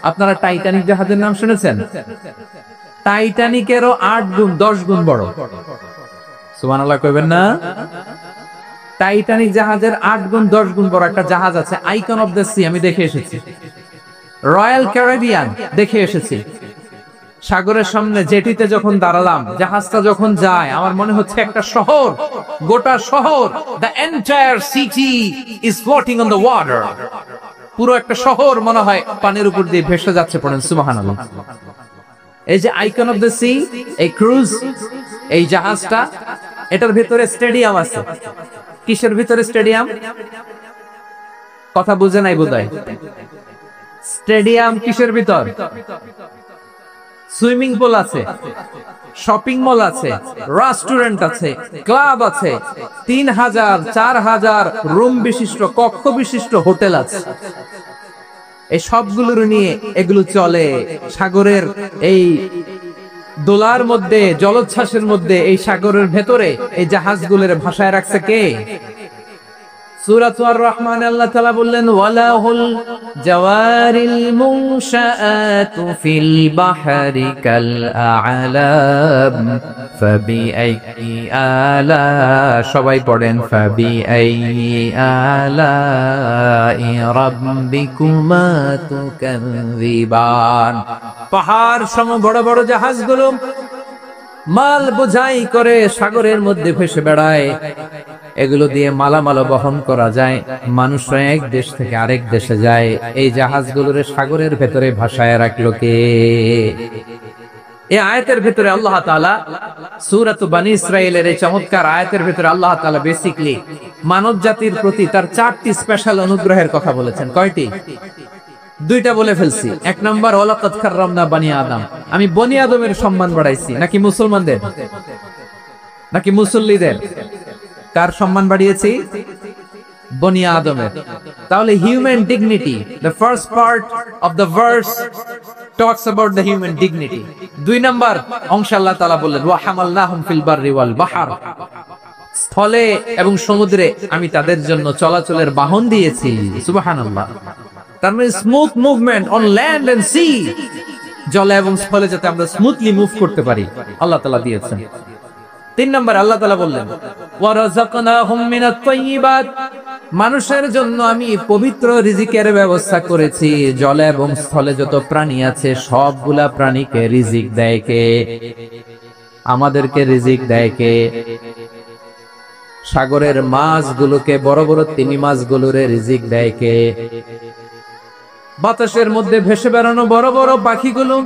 আপনারা টাইটানিক জাহাজের নাম শুনেছেন? টাইটানিকেরও 8 গুণ 10 গুণ বড়। সুবহানাল্লাহ কইবেন না? টাইটানিক জাহাজের 8 গুণ 10 গুণ বড় একটা জাহাজ আছে, আইকন অফ দ্য সি, আমি দেখে এসেছি। রয়্যাল ক্যারিবিয়ান দেখে এসেছি। সাগরের সামনে জেটিতে যখন দাঁড়ালাম, জাহাজটা যখন যায়, আমার মনে হচ্ছে একটা শহর, গোটা শহর, the entire city is floating on the water, পুরো একটা শহর মনে হয় পানির উপর দিয়ে ভেসে যাচ্ছে। পড়েন সুবহানাল্লাহ। এই যে আইকন অফ দ্য সি, এই ক্রুজ, এই জাহাজটা, এটার ভিতরে স্টেডিয়াম আছে। কিসের ভিতরে স্টেডিয়াম? কথা বুঝে নাই বোধহয়। স্টেডিয়াম কিসের ভিতর? সুইমিং পুল আছে, শপিং মল আছে, রেস্টুরেন্ট আছে, ক্লাব আছে, 3000 4000 রুম বিশিষ্ট, কক্ষ বিশিষ্ট হোটেল আছে। এই সবগুলোর নিয়ে এগুলো চলে সাগরের এই দোলার মধ্যে, জলোচ্ছ্বাসের মধ্যে, এই সাগরের ভেতরে এই জাহাজগুলোর ভাষায় রাখছে কে? সূরাতুর আর-রহমান আল্লাহ তাআলা বললেন ওয়ালাহুল জাওয়ারিল মুনশাআতু ফিল বাহরি কাল আ'লাম ফাবিআইয়ি আলা, সবাই পড়েন ফাবিআইয়ি আলাই রাব্বিকুমা তুকাযিবান। পাহাড় সম বড় বড় জাহাজগুলো মাল বোঝাই করে সাগরের মধ্যে ভেসে বেড়ায়। এগুলো দিয়ে মালামাল বহন করা যায়, মানুষরা এক দেশ থেকে আরেক দেশে যায়। এই জাহাজগুলোর সাগরের ভেতরে ভাসায় রাখলো কে? এই আয়াতের ভেতরে আল্লাহ তাআলা সূরাত বনী ইসরাঈলের এই চমৎকার আয়াতের ভেতরে আল্লাহ তাআলা বেসিক্যালি মানব জাতির প্রতি তার 4টি স্পেশাল অনুগ্রহের কথা বলেছেন। কয়টি? 2টা বলে ফেলছি। 1 নাম্বার ওয়ালাকাদ কাররামনা বনী আদম, আমি বনী আদমের সম্মান বাড়াইছি। নাকি মুসলমানদের? নাকি মুসল্লিদের? কার সম্মান বাড়িয়েছি? বনী আদমের। তাহলে human dignity, the first part of the verse talks about the human dignity. 2 number অংশে আল্লাহ তাআলা বললেন ওয়া হামালনাহুম ফিল বাররি ওয়াল বাহর, স্থলে এবং সমুদ্রে আমি তাদের জন্য চলাচলের বাহন দিয়েছি। সুবহানাল্লাহ। তার মানে smooth movement on land and sea, জলে এবং স্থলে যাতে আমরা স্মুথলি মুভ করতে পারি আল্লাহ তাআলা দিয়েছেন। 3 নম্বর আল্লাহ তাআলা বললেন ওয়া রাযাকনাহুম মিনাত তাইয়্যিবাত, মানুষের জন্য আমি পবিত্র রিজিকের ব্যবস্থা করেছি। জলে এবং স্থলে যত প্রাণী আছে সবগুলা প্রাণীকে রিজিক দেয় কে? আমাদেরকে রিজিক দেয় কে? সাগরের মাছগুলোকে, বড় বড় তিমি মাছগুলোরে রিজিক দেয় কে? বাতাসের মধ্যে ভেসে বেড়ানো বড় বড় পাখিগুলো,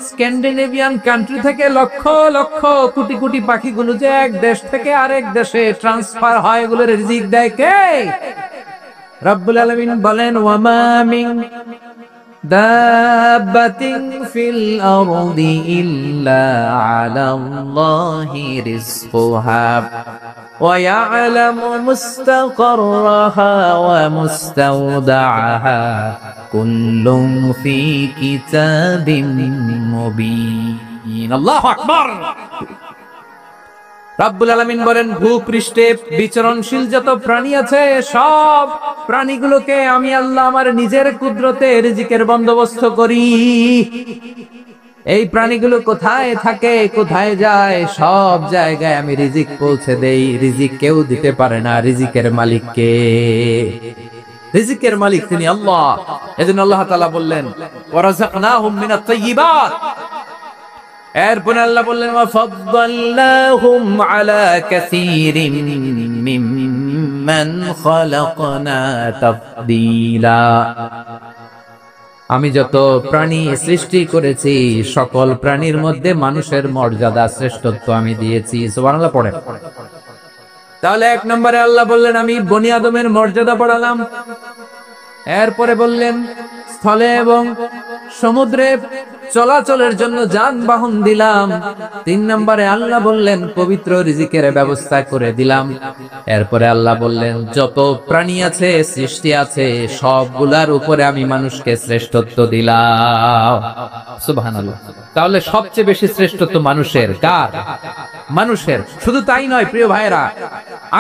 স্ক্যান্ডিনেভিয়ান কান্ট্রি থেকে লক্ষ লক্ষ কোটি কোটি পাখিগুলো যে এক দেশ থেকে আরেক দেশে ট্রান্সফার হয়, এগুলোর রিজিক দেয় কে? রব্বুল আলামিন বলেন ওয়ামা মিন দাব্বাতিন ফিল আরদি ইল্লা আলাল্লাহি রিজকুহা ওয়া ইয়ালামু মুস্তাকাররাহা ওয়া মুস্তাওদাআহা কুল্লুম ফি কিতাবিম মুবিন। আল্লাহু আকবার। রব্বুল আলামিন বলেন ভূপৃষ্ঠে বিচরণশীল যত প্রাণী আছে সব প্রাণীগুলোকে আমি আল্লাহ আমার নিজের কুদরতে রিজিকের বন্দোবস্ত করি। এই প্রাণীগুলো কোথায় থাকে, কোথায় যায়, সব জায়গায় আমি রিজিক পৌঁছে দেই। রিজিক কেউ দিতে পারে না, রিজিকের মালিক কে? রিজিকের মালিক তিনি আল্লাহ। এজন্য আল্লাহ তাআলা বললেন ওয়া রাযাকনাহুম মিনাত তাইয়্যিবাত। এরপর আল্লাহ বললেন ওয়া ফাদ্দালনাহুম আলা কাসীরিন মিম্মান খালাকনা তাফদীলা। আমি যত প্রাণী সৃষ্টি করেছি সকল প্রাণীর মধ্যে মানুষের মর্যাদা, শ্রেষ্ঠত্ব আমি দিয়েছি। সুবহানাল্লাহ পড়ে। তাহলে 1 নম্বরে আল্লাহ বললেন আমি বনী আদমের মর্যাদা বাড়ালাম। এরপরে বললেন স্থলে এবং সমুদ্রে চলাচলের জন্য যানবাহন দিলাম। 3 নম্বরে আল্লাহ বললেন পবিত্র রিজিকের ব্যবস্থা করে দিলাম। এরপরে আল্লাহ বললেন যত প্রাণী আছে, সৃষ্টি আছে, সবগুলার উপরে আমি মানুষকে শ্রেষ্ঠত্ব দিলাম। সুবহানাল্লাহ। তাহলে সবচেয়ে বেশি শ্রেষ্ঠত্ব মানুষের। কার? মানুষের। শুধু তাই নয় প্রিয় ভাইরা,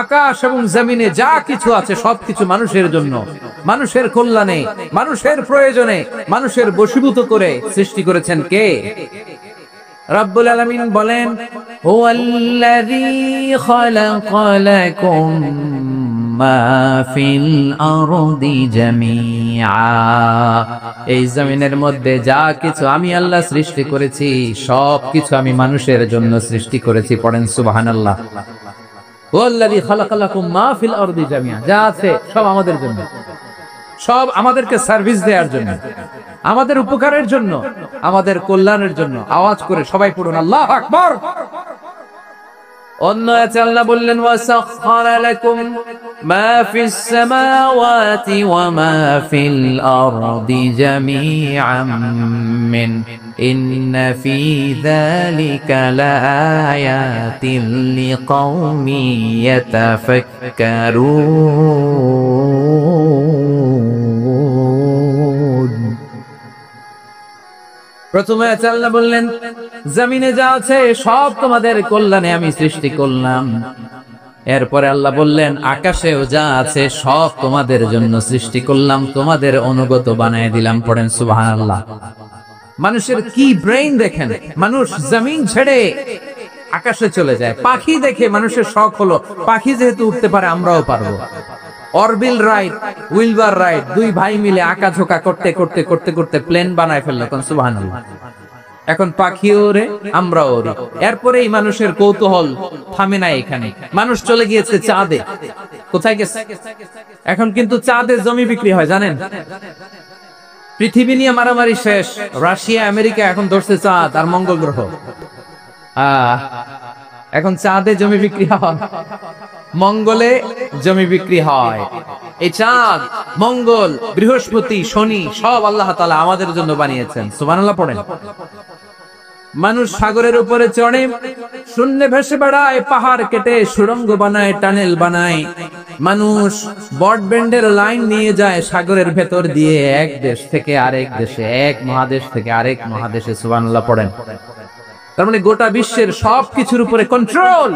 আকাশ এবং জমিনে যা কিছু আছে সবকিছু মানুষের জন্য, মানুষের কল্যাণে, মানুষের প্রয়োজনে, মানুষের বশীভূত করে সৃষ্টি করেছেন কে? রব্বুল আলামিন বলেন হুয়াল্লাযী খালাকা লাকুম মা ফিল আরদি জামিআ। এই জমিনের মধ্যে যা কিছু আমি আল্লাহ সৃষ্টি করেছি সবকিছু আমি মানুষের জন্য সৃষ্টি করেছি। পড়েন সুবহানাল্লাহ। হুয়াল্লাযী খালাকা লাকুম মা ফিল আরদি জামিআ, যা আছে সব আমাদের জন্য, সব আমাদেরকে সার্ভিস দেওয়ার জন্য, আমাদের উপকারের জন্য, আমাদের কল্যাণের জন্য। আওয়াজ করে সবাই পড়ুন আল্লাহু আকবার। অন্য আয়াতে আল্লাহ বললেন ওয়াসাখখারা লাকুম মা ফিস সামাওয়াতি ওয়া মা ফিল আরদি জামিআম মিন ইন্না ফি যালিকা লাআয়াতিন লিকাওমিন ইয়াতাফাক্কারুন। প্রথমে আল্লাহ বললেন জমিনে যা আছে সব তোমাদের কল্যাণে আমি সৃষ্টি করলাম। এরপরে আল্লাহ বললেন আকাশেও যা আছে সব তোমাদের জন্য সৃষ্টি করলাম, তোমাদের অনুগত বানায় দিলাম। পড়েন সুবহানাল্লাহ। মানুষের কি ব্রেইন দেখেন, মানুষ জমিন ছেড়ে আকাশে চলে যায়। পাখি দেখে মানুষের শখ হলো পাখি যেহেতু উঠতে পারে আমরাও পারবো। অরবিল রাইট, উইলবার রাইট, দুই ভাই মিলে আঁকাঝোঁকা করতে করতে করতে করতে প্লেন বানায় ফেললো। কোন সুবহানাল্লাহ। এখন পাখি ওরে, আমরা ওরে। এরপরেই মানুষের কৌতূহল থামে না এখানে। মানুষ চলে গিয়েছে চাঁদে। কোথায় গেছে? এখন কিন্তু চাঁদে জমি বিক্রি হয় জানেন। পৃথিবী নিয়ে মারামারি শেষ। রাশিয়া আমেরিকা এখন ধরছে চাঁদ আর মঙ্গল গ্রহ। এখন চাঁদে জমি বিক্রি হয়, মঙ্গলে জমি বিক্রি হয়। এই চাঁদ, মঙ্গল, বৃহস্পতি, শনি সব আল্লাহ তাআলা আমাদের জন্য বানিয়েছেন। সুবহানাল্লাহ পড়েন। মানুষ সাগরের উপরে চড়ে, শূন্যে ভেসে বেড়ায়, পাহাড় কেটে সুড়ঙ্গ বানায়, টানেল বানায়। মানুষ ব্রডব্যান্ডের লাইন নিয়ে যায় সাগরের ভেতর দিয়ে, এক দেশ থেকে আরেক দেশে, এক মহাদেশ থেকে আরেক মহাদেশে। সুবহানাল্লাহ পড়েন। তার মানে গোটা বিশ্বের সবকিছুর উপরে control,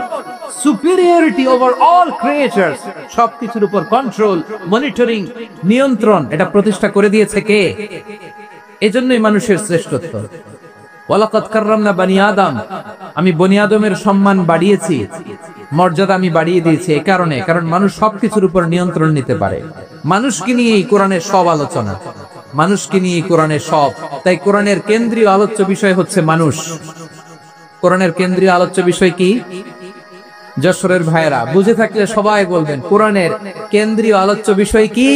superiority over all creatures, সবকিছুর উপর কন্ট্রোল, মনিটরিং, নিয়ন্ত্রণ এটা প্রতিষ্ঠা করে দিয়েছে কে? এজন্যই মানুষের শ্রেষ্ঠত্ব। ওয়ালাকাদ কাররামনা বানি আদম, আমি বনি আদমের সম্মান বাড়িয়েছি, মর্যাদা আমি বাড়িয়ে দিয়েছি এই কারণে, কারণ মানুষ সবকিছুর উপর নিয়ন্ত্রণ নিতে পারে। মানুষকে নিয়ে এই কোরআনের সব আলোচনা, মানুষকে নিয়ে কোরআনের সব। তাই কোরআনের কেন্দ্রীয় আলোচ্য বিষয় হচ্ছে মানুষ। কোরআনের কেন্দ্রীয় আলোচ্য বিষয় কি? যশোরের ভাইয়েরা বুঝে থাকলে সবাই বলবেন কোরআনের কেন্দ্রীয় আলোচ্য বিষয় কি?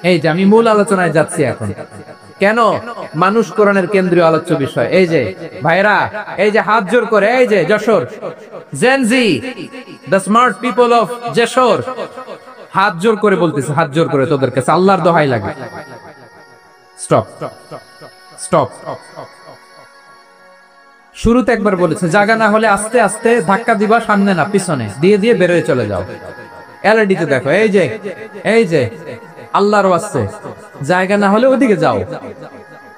এই যে আমি মূল আলোচনায় যাচ্ছি এখন। কেন মানুষ কোরআনের কেন্দ্রীয় আলোচ্য বিষয়? এই যে ভাইয়েরা, এই যে হাত জোর করে, এই যে Jessore Gen Z, the smart people of Jessore, হাত জোর করে বলতেছে, হাত জোর করে তোদের কাছে আল্লাহর দোহাই লাগে, স্টপ স্টপ। শুরুতে একবার বলেছে জায়গা না হলে আস্তে আস্তে ধাক্কা দিবা, সামনে না পিছনে, দিয়ে দিয়ে বেরোয় চলে যাও। এলইডিতে দেখো, এই যে এই যে আল্লাহর ওয়াস্তে জায়গা না হলে ওদিকে যাও।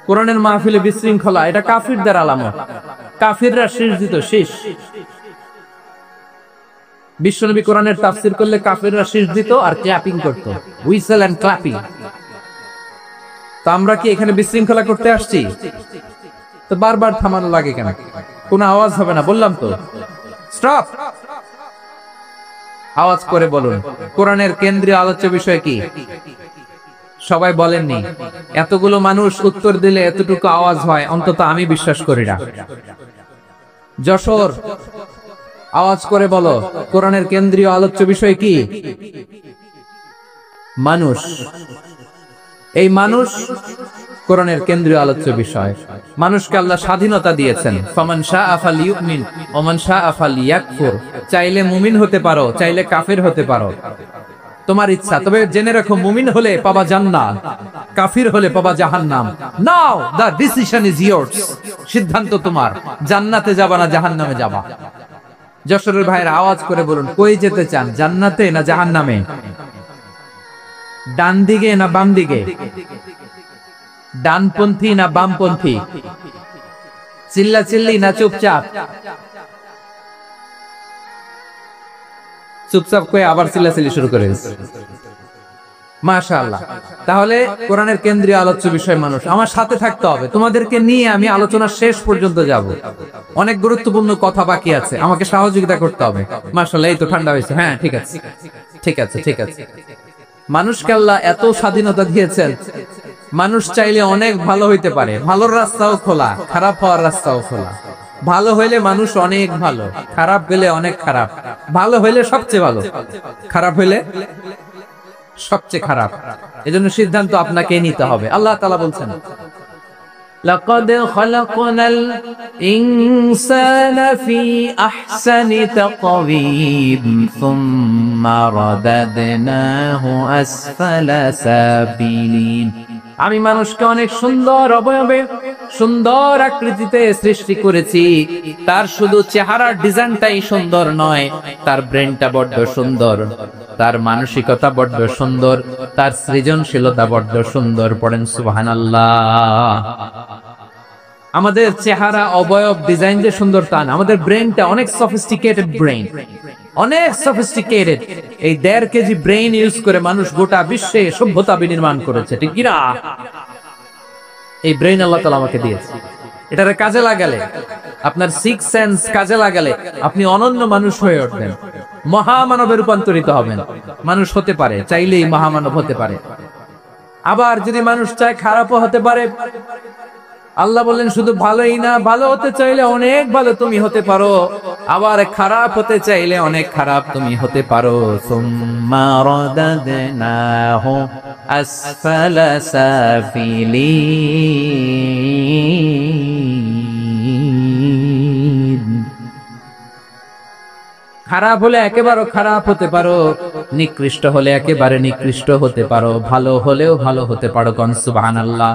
কোরআনের মাহফিলে বিশৃঙ্খলা, এটা কাফিরদের আলামত। কাফিররা শীষ দিত, শীষ। বিশ্বনবী কোরআনের তাফসীর করলে কাফিররা শীষ দিত আর ক্ল্যাপিং করত, হুইসেল এন্ড ক্ল্যাপিং। তো আমরা কি এখানে বিশৃঙ্খলা করতে আসছি? তো বারবার থামানো লাগে কেন? কোনো আওয়াজ হবে না, বললাম তো স্টপ। আওয়াজ করে বলুন কোরআনের কেন্দ্রীয় আলোচ্য বিষয় কি? সবাই বলেননি। এতগুলো মানুষ উত্তর দিলে এতটুকু আওয়াজ হয়, অন্তত আমি বিশ্বাস করি না। যশোর আওয়াজ করে বলো কোরআনের কেন্দ্রীয় আলোচ্য বিষয় কি? মানুষ। এই মানুষ কোরআনের কেন্দ্রীয় আলোচ্য বিষয়। মানুষকে আল্লাহ স্বাধীনতা দিয়েছেন। ফামান শাআ ফালইউমিন ওয়া মান শাআ ফালইয়াকফুর। চাইলে মুমিন হতে পারো, চাইলে কাফির হতে পারো, তোমার ইচ্ছা। তবে জেনে রাখো মুমিন হলে পাবা জান্নাত, কাফির হলে পাবা জাহান্নাম। নাও দ্য ডিসিশন ইজ ইয়ার্স। সিদ্ধান্ত তোমার, জান্নাতে যাবা না জাহান্নামে যাবা। যশোরের ভাইয়ের আওয়াজ করে বলুন কই যেতে চান, জান্নাতে না জাহান্নামে? ডান দিকে না বাম দিকে? ডানপন্থী না বামপন্থী? চিল্লা চিল্লি না চুপচাপ? চুপচাপ কয়ে আবার চিল্লাচিল্লি শুরু করে দিয়েছে। মাশাআল্লাহ। তাহলে কোরআনের কেন্দ্রীয় আলোচ্য বিষয় মানুষ। আমার সাথে থাকতে হবে, তোমাদেরকে নিয়ে আমি আলোচনা শেষ পর্যন্ত যাব। অনেক গুরুত্বপূর্ণ কথা বাকি আছে, আমাকে সহযোগিতা করতে হবে। মাশাআল্লাহ, এই তো ঠান্ডা হয়েছে। হ্যাঁ ঠিক আছে ঠিক আছে ঠিক আছে। মানুষকে আল্লাহ এত স্বাধীনতা দিয়েছেন, মানুষ চাইলে অনেক ভালো হইতে পারে। ভালোর রাস্তাও খোলা, খারাপ হওয়ার রাস্তাও খোলা। ভালো হইলে মানুষ অনেক ভালো, খারাপ হইলে অনেক খারাপ। ভালো হইলে সবচেয়ে ভালো, খারাপ হইলে সবচেয়ে খারাপ। এজন্য সিদ্ধান্ত আপনাকে নিতে হবে। আল্লাহ তাআলা বলছেন লাকাদ খালাকনাল ইনসানা ফি আহসানি তাকওয়িম সুম্মা রাদাদনাহু আসফালা সাফিলিন। আমি মানুষকে অনেক সুন্দর অবয়বে, সুন্দর আকৃতিতে সৃষ্টি করেছি। তার শুধু চেহারার ডিজাইনটাই সুন্দর নয়, তার ব্রেনটা বড্ড সুন্দর, তার মানসিকতা বড্ড সুন্দর, তার সৃজনশীলতা বড্ড সুন্দর। পড়েন সুবহানাল্লাহ। আমাদের চেহারা, অবয়ব, ডিজাইন যে সুন্দর তা না, আমাদের ব্রেনটা অনেক সফিস্টিকেটেড ব্রেন, অনেক সফিস্টিকেটেড। এই 1.5 কেজি ব্রেন ইউজ করে মানুষ গোটা বিশ্বে সভ্যতা বিনির্মাণ করেছে, ঠিক কিনা? এই ব্রেন আল্লাহ তাআলা আমাকে দিয়েছে। এটারে কাজে লাগালে, আপনার সিক্স সেন্স কাজে লাগালে আপনি অনন্য মানুষ হয়ে উঠবেন, মহামানবে রূপান্তরিত হবেন। মানুষ হতে পারে, চাইলেই মহামানব হতে পারে। আবার যদি মানুষ চায় খারাপও হতে পারে। আল্লাহ বললেন শুধু ভালোই না, ভালো হতে চাইলে অনেক ভালো তুমি হতে পারো, আবার খারাপ হতে চাইলে অনেক খারাপ তুমি হতে পারো। সুম্মা রাদাদনাহু আসফালা সাফিলিন। খারাপ হলে একেবারে খারাপ হতে পারো, নিকৃষ্ট হলে একেবারে নিকৃষ্ট হতে পারো, ভালো হলেও ভালো হতে পারো। কোন সুবহানাল্লাহ।